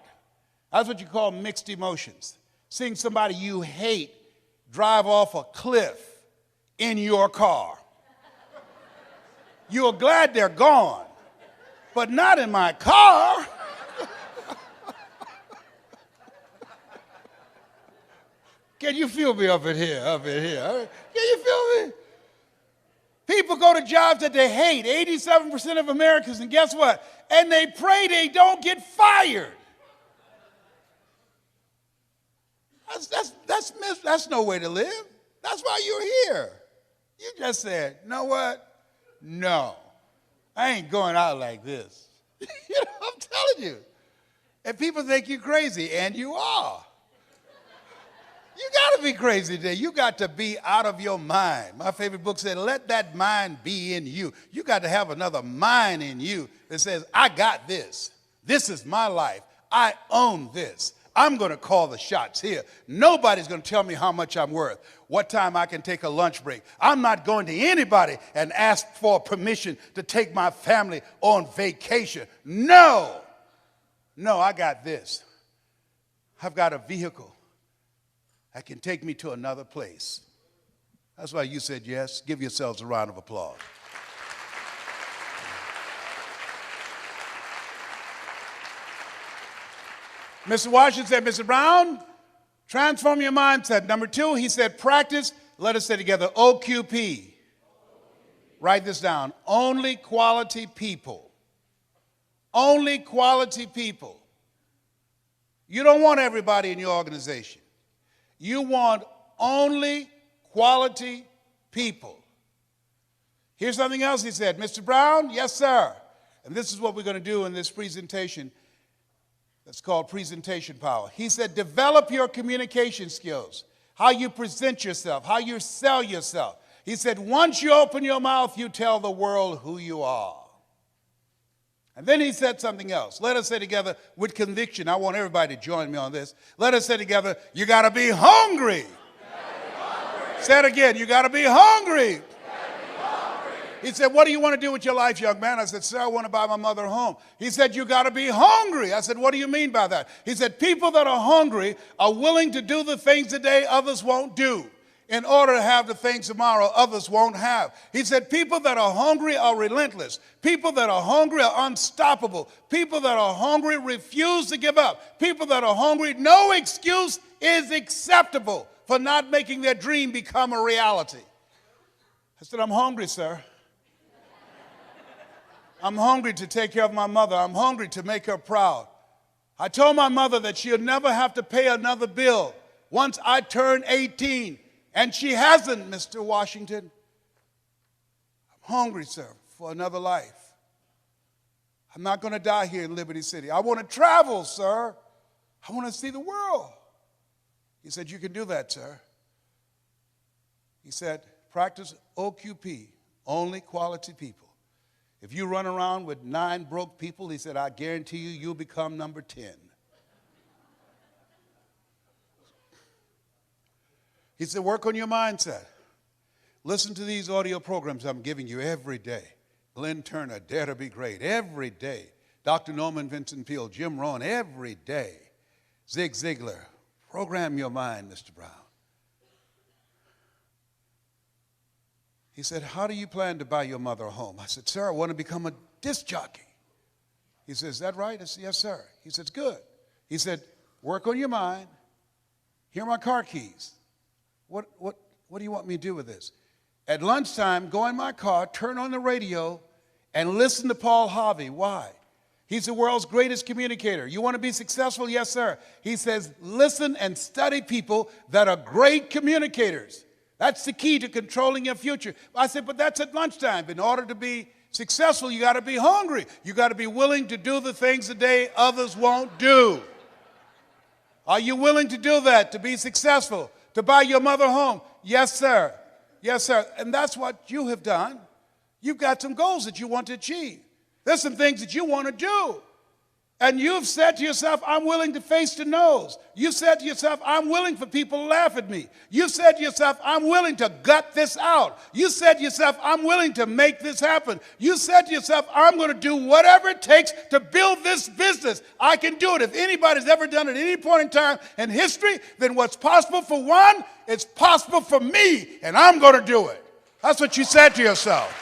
That's what you call mixed emotions. Seeing somebody you hate drive off a cliff in your car. You are glad they're gone, but not in my car. Can you feel me up in here? Can you feel me? People go to jobs that they hate, 87% of Americans, and guess what? And they pray they don't get fired. That's no way to live. That's why you're here. You just said, you know what? No, I ain't going out like this. You know, I'm telling you. And people think you're crazy, and you are. You got to be crazy today. You got to be out of your mind. My favorite book said, let that mind be in you. You got to have another mind in you that says, I got this. This is my life. I own this. I'm going to call the shots here. Nobody's going to tell me how much I'm worth, what time I can take a lunch break. I'm not going to anybody and ask for permission to take my family on vacation. No, I got this. I've got a vehicle that can take me to another place. That's why you said yes. Give yourselves a round of applause. Mr. Washington said, Mr. Brown, transform your mindset. Number 2, he said, practice. Let us say together, OQP. Write this down. Only quality people. Only quality people. You don't want everybody in your organization. You want only quality people. Here's something else he said. Mr. Brown, yes, sir. And this is what we're going to do in this presentation. That's called presentation power. He said, develop your communication skills, how you present yourself, how you sell yourself. He said, once you open your mouth, you tell the world who you are. And then he said something else. Let us say together with conviction. I want everybody to join me on this. Let us say together, you got to be hungry. Say it again, you got to be hungry. He said, what do you want to do with your life, young man? I said, sir, I want to buy my mother a home. He said, you got to be hungry. I said, what do you mean by that? He said, people that are hungry are willing to do the things today others won't do in order to have the things tomorrow others won't have. He said, people that are hungry are relentless. People that are hungry are unstoppable. People that are hungry refuse to give up. People that are hungry, no excuse is acceptable for not making their dream become a reality. I said, I'm hungry, sir. I'm hungry to take care of my mother. I'm hungry to make her proud. I told my mother that she'll never have to pay another bill once I turn 18, and she hasn't, Mr. Washington. hungry, sir, for another life. I'm not going to die here in Liberty City. I want to travel, sir. I want to see the world. He said, you can do that, sir. He said, practice OQP, only quality people. If you run around with 9 broke people, he said, I guarantee you, you'll become number 10. He said, work on your mindset. Listen to these audio programs I'm giving you every day. Glenn Turner, Dare to Be Great, every day. Dr. Norman Vincent Peale, Jim Rohn, every day. Zig Ziglar, program your mind, Mr. Brown. He said, how do you plan to buy your mother a home? I said, sir, I want to become a disc jockey. He said, is that right? I said, yes, sir. He said, good. He said, work on your mind. Here are my car keys. What do you want me to do with this? At lunchtime, go in my car, turn on the radio, and listen to Paul Harvey. Why? He's the world's greatest communicator. You want to be successful? Yes, sir. He says, listen and study people that are great communicators. That's the key to controlling your future. I said, but that's at lunchtime. In order to be successful, you got to be hungry. You got to be willing to do the things today others won't do. Are you willing to do that to be successful? To buy your mother a home? Yes, sir. Yes, sir. And that's what you have done. You've got some goals that you want to achieve. There's some things that you want to do. And you've said to yourself, I'm willing to face the no's. You've said to yourself, I'm willing for people to laugh at me. You've said to yourself, I'm willing to gut this out. You said to yourself, I'm willing to make this happen. You said to yourself, I'm going to do whatever it takes to build this business. I can do it. If anybody's ever done it at any point in time in history, then what's possible for one, it's possible for me, and I'm going to do it. That's what you said to yourself.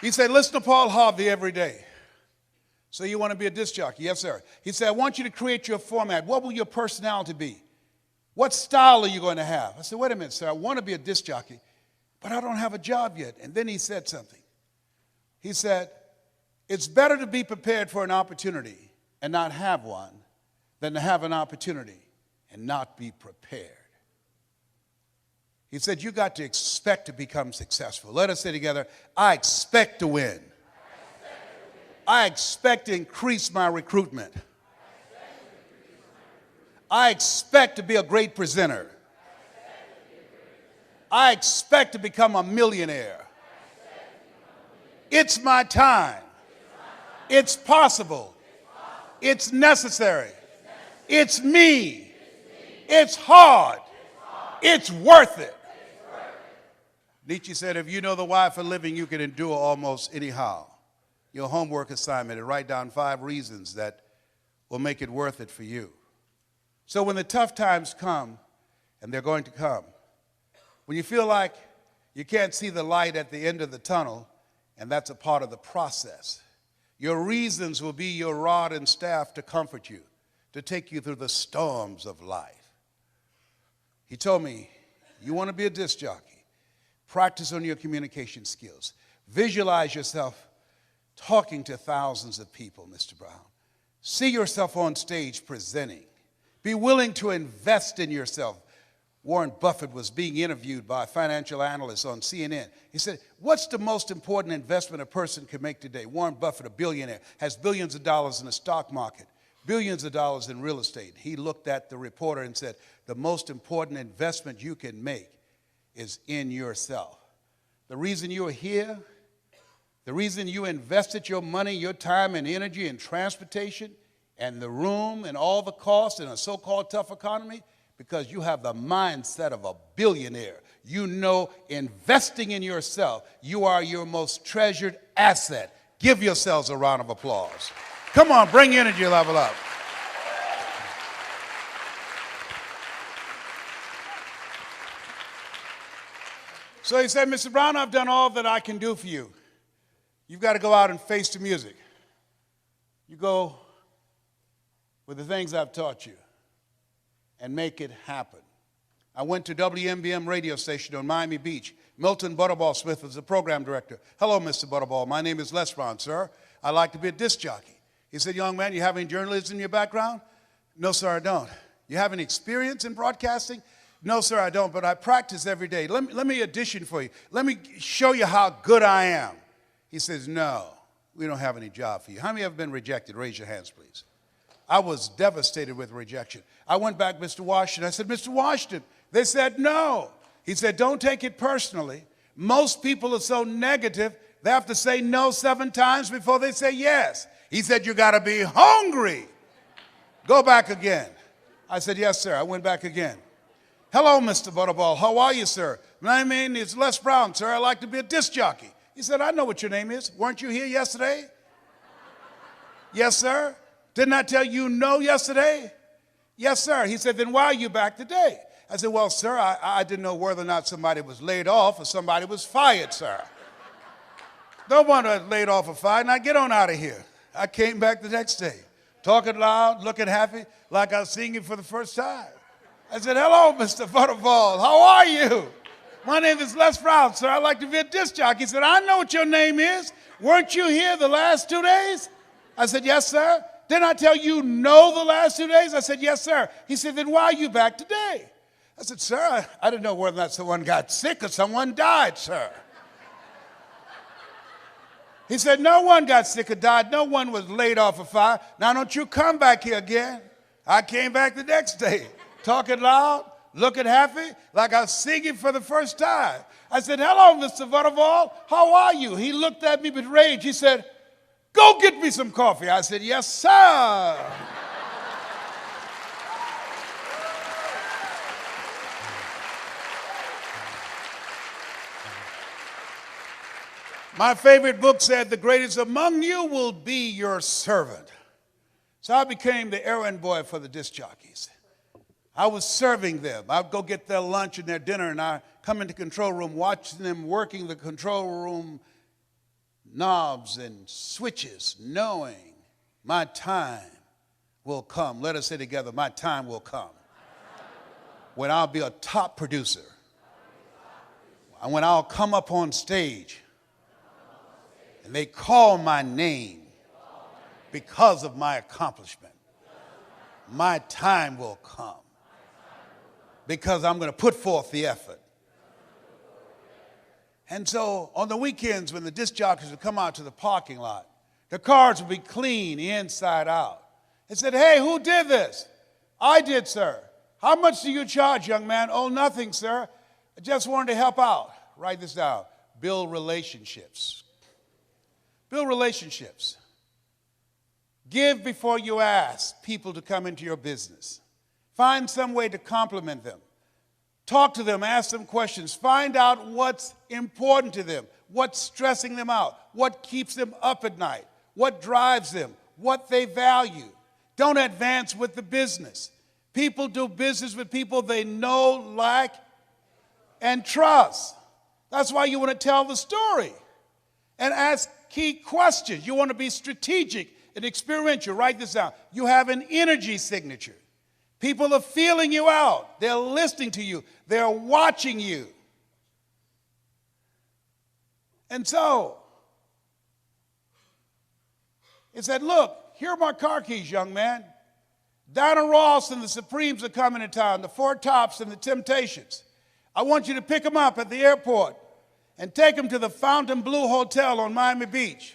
He said, listen to Paul Harvey every day. So you want to be a disc jockey? Yes, sir. He said, I want you to create your format. What will your personality be? What style are you going to have? I said, wait a minute, sir. I want to be a disc jockey, but I don't have a job yet. And then he said something. He said, it's better to be prepared for an opportunity and not have one than to have an opportunity and not be prepared. He said, you got to expect to become successful. Let us say together, I expect to win. I expect to increase my recruitment. I expect to be a great presenter. I expect to become a millionaire. It's my time. It's possible. It's necessary. It's me. It's hard. It's worth it. Nietzsche said, if you know the why for living, you can endure almost anyhow. Your homework assignment is write down 5 reasons that will make it worth it for you. So when the tough times come, and they're going to come, when you feel like you can't see the light at the end of the tunnel, and that's a part of the process, your reasons will be your rod and staff to comfort you, to take you through the storms of life. He told me, you want to be a disc jockey? Practice on your communication skills. Visualize yourself talking to thousands of people, Mr. Brown. See yourself on stage presenting. Be willing to invest in yourself. Warren Buffett was being interviewed by a financial analyst on CNN. He said, what's the most important investment a person can make today? Warren Buffett, a billionaire, has billions of dollars in the stock market, billions of dollars in real estate. He looked at the reporter and said, the most important investment you can make is in yourself. The reason you're here, the reason you invested your money, your time and energy in transportation and the room and all the costs in a so-called tough economy, because you have the mindset of a billionaire. You know, investing in yourself, you are your most treasured asset. Give yourselves a round of applause. Come on, bring energy level up. So he said, Mr. Brown, I've done all that I can do for you. You've got to go out and face the music. You go with the things I've taught you and make it happen. I went to WMBM radio station on Miami Beach. Milton Butterball Smith was the program director. Hello, Mr. Butterball. My name is Les Brown, sir. I'd like to be a disc jockey. He said, young man, you have any journalism in your background? No, sir, I don't. You have any experience in broadcasting? No, sir, I don't, but I practice every day. Let me audition for you. Let me show you how good I am. He says, no, we don't have any job for you. How many have been rejected? Raise your hands, please. I was devastated with rejection. I went back, Mr. Washington. I said, Mr. Washington. They said, no. He said, don't take it personally. Most people are so negative, they have to say no 7 times before they say yes. He said, you got to be hungry. Go back again. I said, yes, sir. I went back again. Hello, Mr. Butterball. How are you, sir? My name is Les Brown, sir. I'd like to be a disc jockey. He said, I know what your name is. Weren't you here yesterday? Yes, sir. Didn't I tell you no yesterday? Yes, sir. He said, then why are you back today? I said, well, sir, I didn't know whether or not somebody was laid off or somebody was fired, sir. No one was laid off or fired. Now get on out of here. I came back the next day, talking loud, looking happy, like I was seeing him for the first time. I said, hello, Mr. Butterball. How are you? My name is Les Brown, sir. I'd like to be a disc jockey. He said, I know what your name is. Weren't you here the last 2 days? I said, yes, sir. Didn't I tell you no the last 2 days? I said, yes, sir. He said, then why are you back today? I said, sir, I didn't know whether or not someone got sick or someone died, sir. He said, no one got sick or died. No one was laid off or fired. Now don't you come back here again. I came back the next day, talking loud, looking happy, like I was singing for the first time. I said, hello, Mr. Butterball. How are you? He looked at me with rage. He said, go get me some coffee. I said, yes, sir. My favorite book said, the greatest among you will be your servant. So I became the errand boy for the disc jockeys. I was serving them. I'd go get their lunch and their dinner, and I'd come into the control room, watching them working the control room knobs and switches, knowing my time will come. Let us say together, my time will come. When I'll be a top producer. And when I'll come up on stage and they call my name because of my accomplishment, my time will come. Because I'm going to put forth the effort. And so on the weekends when the disc jockeys would come out to the parking lot, the cars would be clean inside out. They said, hey, who did this? I did, sir. How much do you charge, young man? Oh, nothing, sir. I just wanted to help out. Write this down. Build relationships. Build relationships. Give before you ask people to come into your business. Find some way to compliment them. Talk to them, ask them questions. Find out what's important to them, what's stressing them out, what keeps them up at night, what drives them, what they value. Don't advance with the business. People do business with people they know, like, and trust. That's why you want to tell the story and ask key questions. You want to be strategic and experiential. Write this down. You have an energy signature. People are feeling you out. They're listening to you. They're watching you. And so, he said, look, here are my car keys, young man. Diana Ross and the Supremes are coming to town, the Four Tops and the Temptations. I want you to pick them up at the airport and take them to the Fontainebleau Hotel on Miami Beach.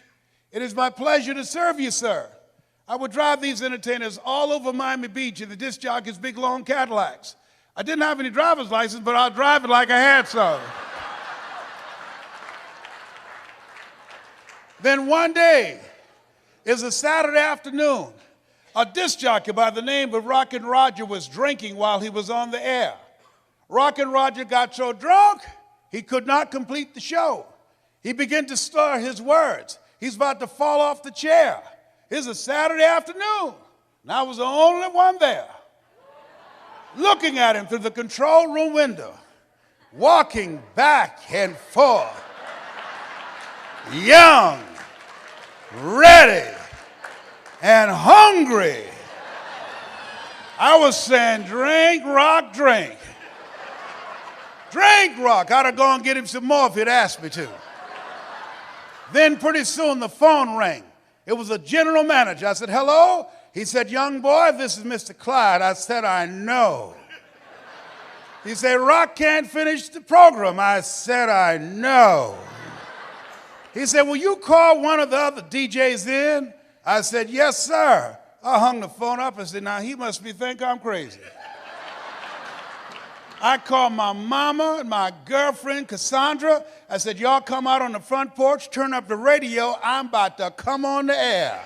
It is my pleasure to serve you, sir. I would drive these entertainers all over Miami Beach in the disc jockeys' big, long Cadillacs. I didn't have any driver's license, but I'll drive it like I had some. Then one day, it's a Saturday afternoon, a disc jockey by the name of Rockin' Roger was drinking while he was on the air. Rockin' Roger got so drunk, he could not complete the show. He began to slur his words. He's about to fall off the chair. It's a Saturday afternoon, and I was the only one there, looking at him through the control room window, walking back and forth, young, ready, and hungry. I was saying, drink, rock, drink. Drink, rock. I'd have gone and get him some more if he'd asked me to. Then pretty soon the phone rang. It was a general manager. I said, hello? He said, young boy, this is Mr. Clyde. I said, I know. He said, Rock can't finish the program. I said, I know. He said, will you call one of the other DJs in? I said, yes, sir. I hung the phone up and said, now he must think I'm crazy. I called my mama and my girlfriend, Cassandra. I said, y'all come out on the front porch, turn up the radio. I'm about to come on the air.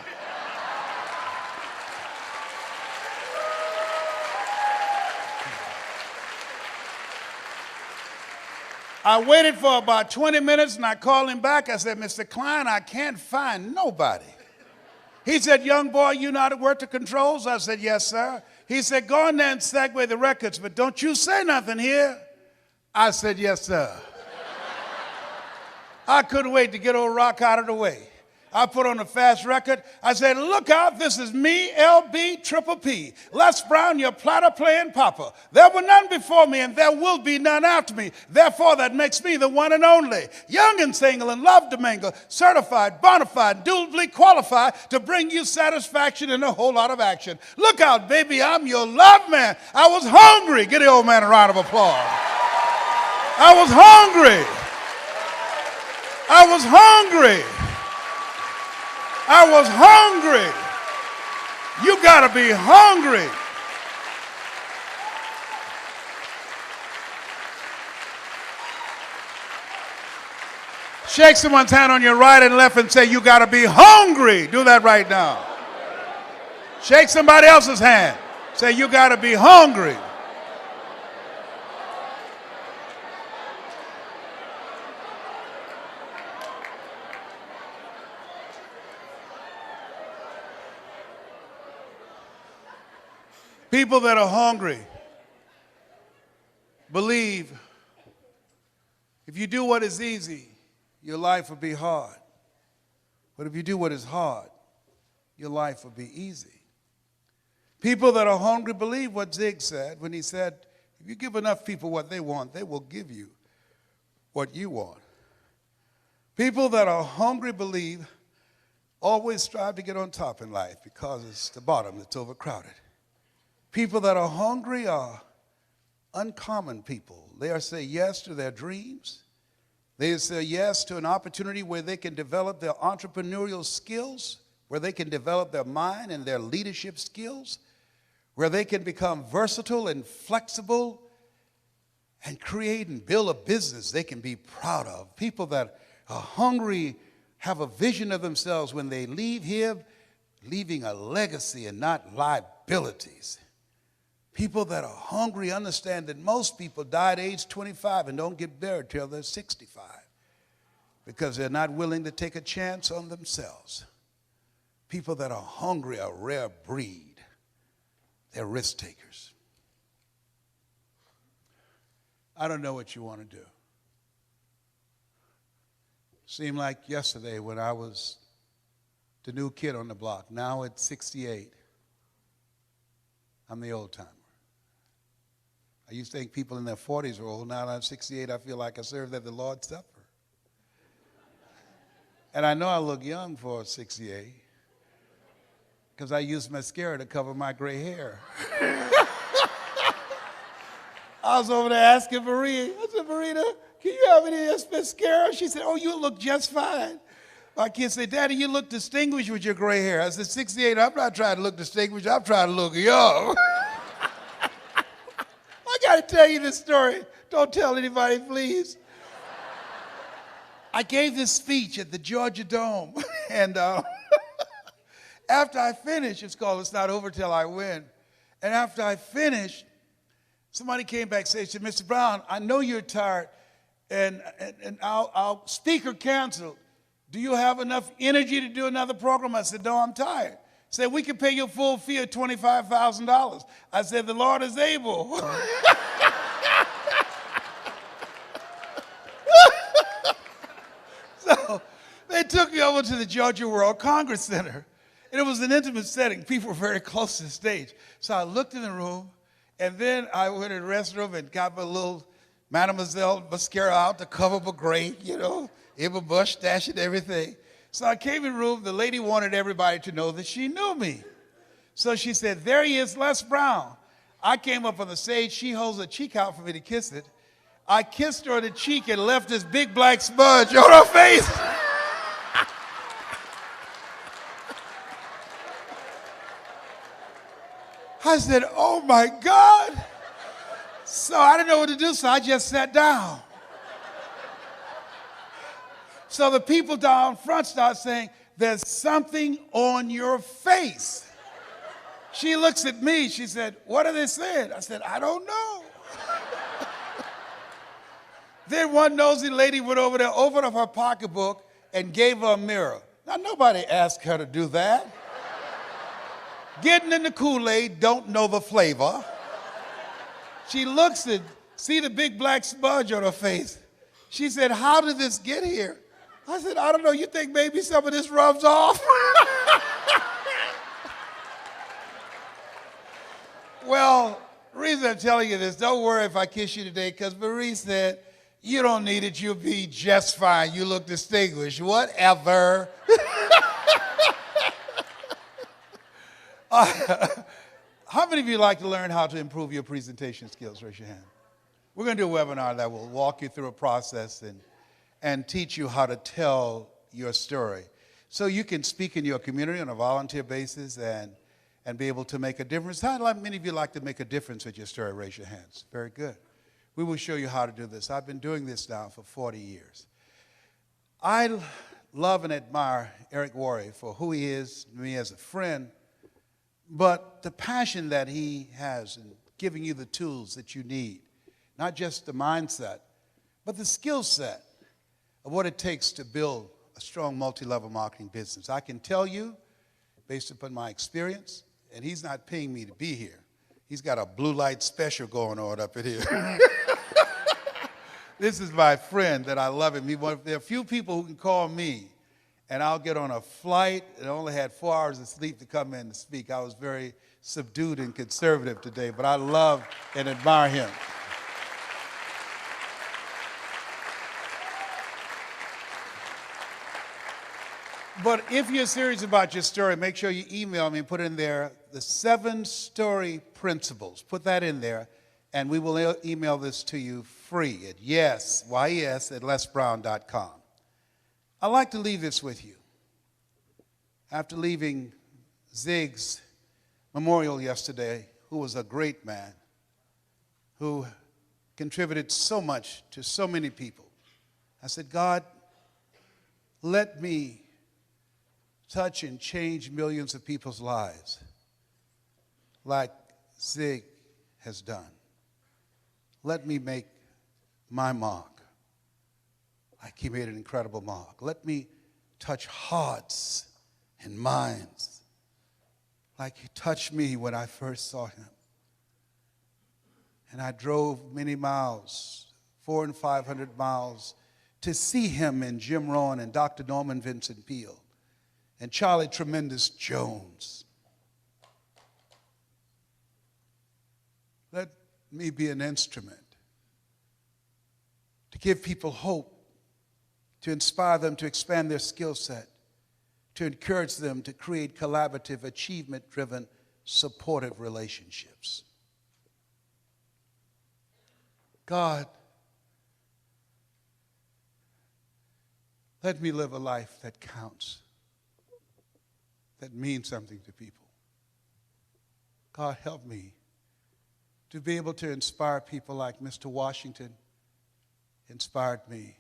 I waited for about 20 minutes and I called him back. I said, Mr. Klein, I can't find nobody. He said, young boy, you know how to work the controls? I said, yes, sir. He said, go in there and segue the records, but don't you say nothing here. I said, yes, sir. I couldn't wait to get old Rock out of the way. I put on a fast record. I said, look out, this is me, LB, Triple P. Les Brown, your platter playing papa. There were none before me, and there will be none after me. Therefore, that makes me the one and only. Young and single and love to mingle. Certified, bona fide, duly qualified to bring you satisfaction and a whole lot of action. Look out, baby, I'm your love man. I was hungry. Give the old man a round of applause. I was hungry. I was hungry. I was hungry. You got to be hungry. Shake someone's hand on your right and left and say, you got to be hungry. Do that right now. Shake somebody else's hand. Say, you got to be hungry. People that are hungry believe if you do what is easy, your life will be hard. But if you do what is hard, your life will be easy. People that are hungry believe what Zig said when he said, if you give enough people what they want, they will give you what you want. People that are hungry believe always strive to get on top in life because it's the bottom that's overcrowded. People that are hungry are uncommon people. They say yes to their dreams. They say yes to an opportunity where they can develop their entrepreneurial skills, where they can develop their mind and their leadership skills, where they can become versatile and flexible and create and build a business they can be proud of. People that are hungry have a vision of themselves when they leave here, leaving a legacy and not liabilities. People that are hungry understand that most people die at age 25 and don't get buried till they're 65 because they're not willing to take a chance on themselves. People that are hungry are a rare breed. They're risk takers. I don't know what you want to do. Seemed like yesterday when I was the new kid on the block. Now at 68, I'm the old timer. I used to think people in their 40s were old. Now that I'm 68, I feel like I served at the Lord's Supper. And I know I look young for 68 because I used mascara to cover my gray hair. I was over there asking Maria. I said, Marita, can you have any mascara? She said, oh, you look just fine. My kids say, Daddy, you look distinguished with your gray hair. I said, 68, I'm not trying to look distinguished. I'm trying to look young. I got to tell you this story. Don't tell anybody, please. I gave this speech at the Georgia Dome. And after I finished, it's called It's Not Over Till I Win. And after I finished, somebody came back and said, Mr. Brown, I know you're tired, and our speaker canceled. Do you have enough energy to do another program? I said, no, I'm tired. He said, we can pay you a full fee of $25,000. I said, the Lord is able. So they took me over to the Georgia World Congress Center. And it was an intimate setting. People were very close to the stage. So I looked in the room, and then I went in the restroom and got my little Mademoiselle mascara out to cover my gray, Eva Bush stash and everything. So I came in the room. The lady wanted everybody to know that she knew me. So she said, there he is, Les Brown. I came up on the stage. She holds her cheek out for me to kiss it. I kissed her on the cheek and left this big black smudge on her face. I said, oh my God. So I didn't know what to do, so I just sat down. So the people down front start saying, there's something on your face. She looks at me, she said, what are they saying? I said, I don't know. Then one nosy lady went over there, opened up her pocketbook, and gave her a mirror. Now, nobody asked her to do that. Getting in the Kool-Aid, don't know the flavor. She looks and see the big black smudge on her face. She said, how did this get here? I said, I don't know. You think maybe some of this rubs off? Well, the reason I'm telling you this, don't worry if I kiss you today, because Marie said, you don't need it. You'll be just fine. You look distinguished. Whatever. How many of you like to learn how to improve your presentation skills? Raise your hand. We're going to do a webinar that will walk you through a process and teach you how to tell your story so you can speak in your community on a volunteer basis and be able to make a difference. How many of you like to make a difference with your story? Raise your hands. Very good. We will show you how to do this. I've been doing this now for 40 years. I love and admire Eric Worre for who he is, me as a friend, but the passion that he has in giving you the tools that you need, not just the mindset, but the skill set of what it takes to build a strong multi-level marketing business. I can tell you, based upon my experience, and he's not paying me to be here. He's got a blue light special going on up in here. This is my friend that I love him. There are a few people who can call me, and I'll get on a flight, and I only had 4 hours of sleep to come in to speak. I was very subdued and conservative today, but I love and admire him. But if you're serious about your story, make sure you email me and put in there the 7 story principles. Put that in there, and we will email this to you free at lesbrown.com. I'd like to leave this with you. After leaving Zig's memorial yesterday, who was a great man, who contributed so much to so many people, I said, God, let me touch and change millions of people's lives like Zig has done. Let me make my mark like he made an incredible mark. Let me touch hearts and minds like he touched me when I first saw him. And I drove many miles, 400 and 500 miles, to see him and Jim Rohn and Dr. Norman Vincent Peale and Charlie Tremendous Jones. Let me be an instrument to give people hope, to inspire them to expand their skill set, to encourage them to create collaborative, achievement-driven, supportive relationships. God, let me live a life that counts, that means something to people. God, help me to be able to inspire people like Mr. Washington inspired me,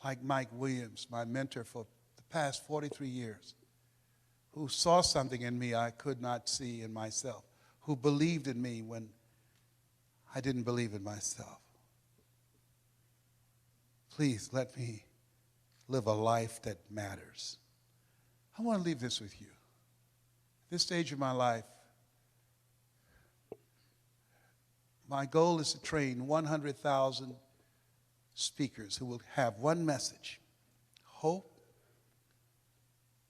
like Mike Williams, my mentor for the past 43 years, who saw something in me I could not see in myself, who believed in me when I didn't believe in myself. Please let me live a life that matters. I want to leave this with you. At this stage of my life, my goal is to train 100,000 speakers who will have one message: hope,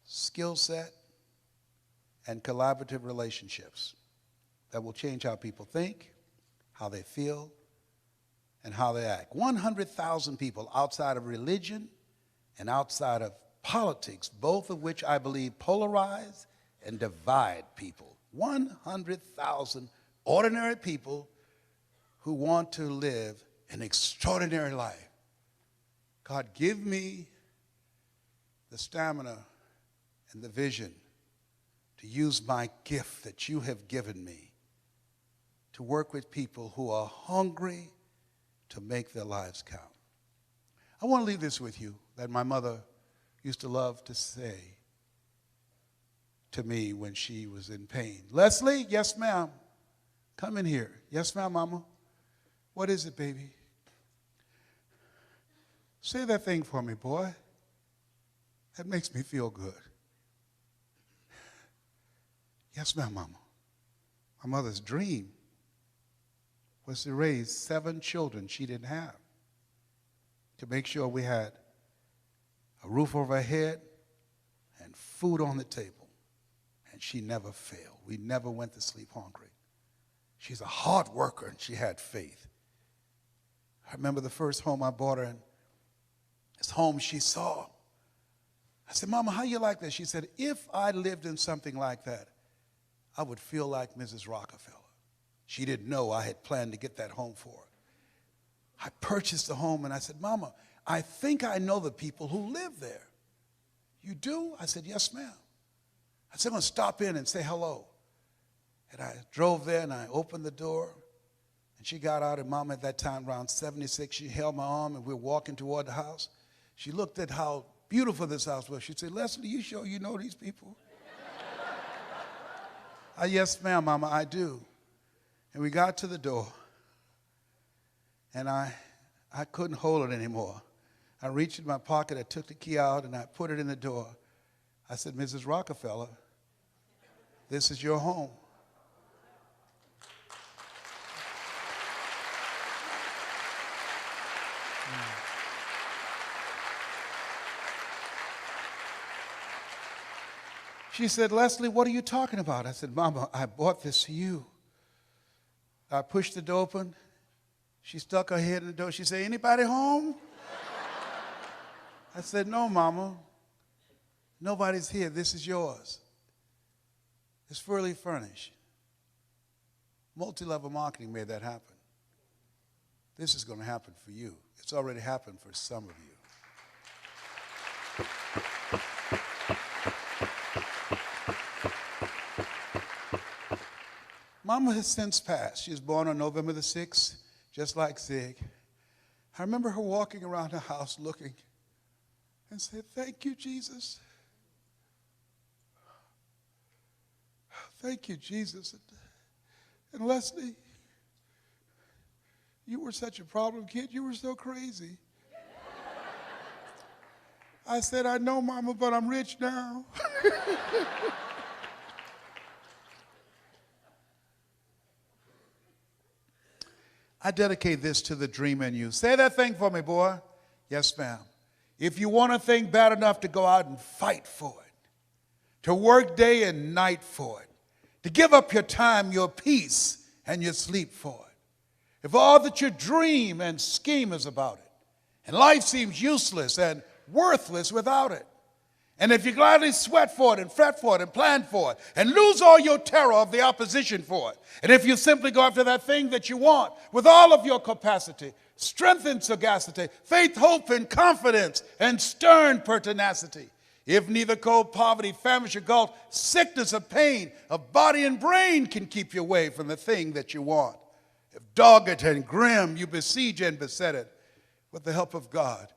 skill set, and collaborative relationships that will change how people think, how they feel, and how they act. 100,000 people outside of religion and outside of politics, both of which I believe polarize and divide people. 100,000 ordinary people who want to live an extraordinary life. God, give me the stamina and the vision to use my gift that you have given me to work with people who are hungry to make their lives count. I want to leave this with you that my mother used to love to say to me when she was in pain. Leslie, yes, ma'am. Come in here. Yes, ma'am, mama. What is it, baby? Say that thing for me, boy. That makes me feel good. Yes, ma'am, mama. My mother's dream was to raise 7 children she didn't have, to make sure we had a roof over our head and food on the table. And she never failed. We never went to sleep hungry. She's a hard worker, and she had faith. I remember the first home I bought her, and this home she saw. I said, Mama, how you like that? She said, if I lived in something like that, I would feel like Mrs. Rockefeller. She didn't know I had planned to get that home for her. I purchased the home, and I said, Mama, I think I know the people who live there. You do? I said, yes, ma'am. I said, I'm going to stop in and say hello. And I drove there, and I opened the door, and she got out, and Mama at that time, around 76, she held my arm, and we were walking toward the house. She looked at how beautiful this house was. She said, Leslie, you sure you know these people? Yes, ma'am, Mama, I do. And we got to the door, and I couldn't hold it anymore. I reached in my pocket, I took the key out, and I put it in the door. I said, Mrs. Rockefeller, this is your home. She said, Leslie, what are you talking about? I said, Mama, I bought this for you. I pushed the door open. She stuck her head in the door. She said, anybody home? I said, no, Mama. Nobody's here. This is yours. It's fully furnished. Multi-level marketing made that happen. This is going to happen for you. It's already happened for some of you. Mama has since passed. She was born on November the 6th, just like Zig. I remember her walking around the house looking and said, thank you, Jesus. Thank you, Jesus. And Leslie, you were such a problem kid. You were so crazy. I said, I know, Mama, but I'm rich now. I dedicate this to the dream in you. Say that thing for me, boy. Yes, ma'am. If you want a thing bad enough to go out and fight for it, to work day and night for it, to give up your time, your peace, and your sleep for it. If all that you dream and scheme is about it, and life seems useless and worthless without it, and if you gladly sweat for it and fret for it and plan for it and lose all your terror of the opposition for it, and if you simply go after that thing that you want with all of your capacity, strength and sagacity, faith, hope, and confidence, and stern pertinacity, if neither cold poverty, famish, or gulf, sickness or pain of body and brain can keep you away from the thing that you want, if dogged and grim you besiege and beset it, with the help of God,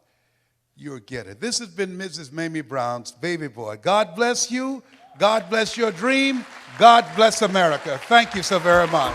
you'll get it. This has been Mrs. Mamie Brown's Baby Boy. God bless you. God bless your dream. God bless America. Thank you so very much.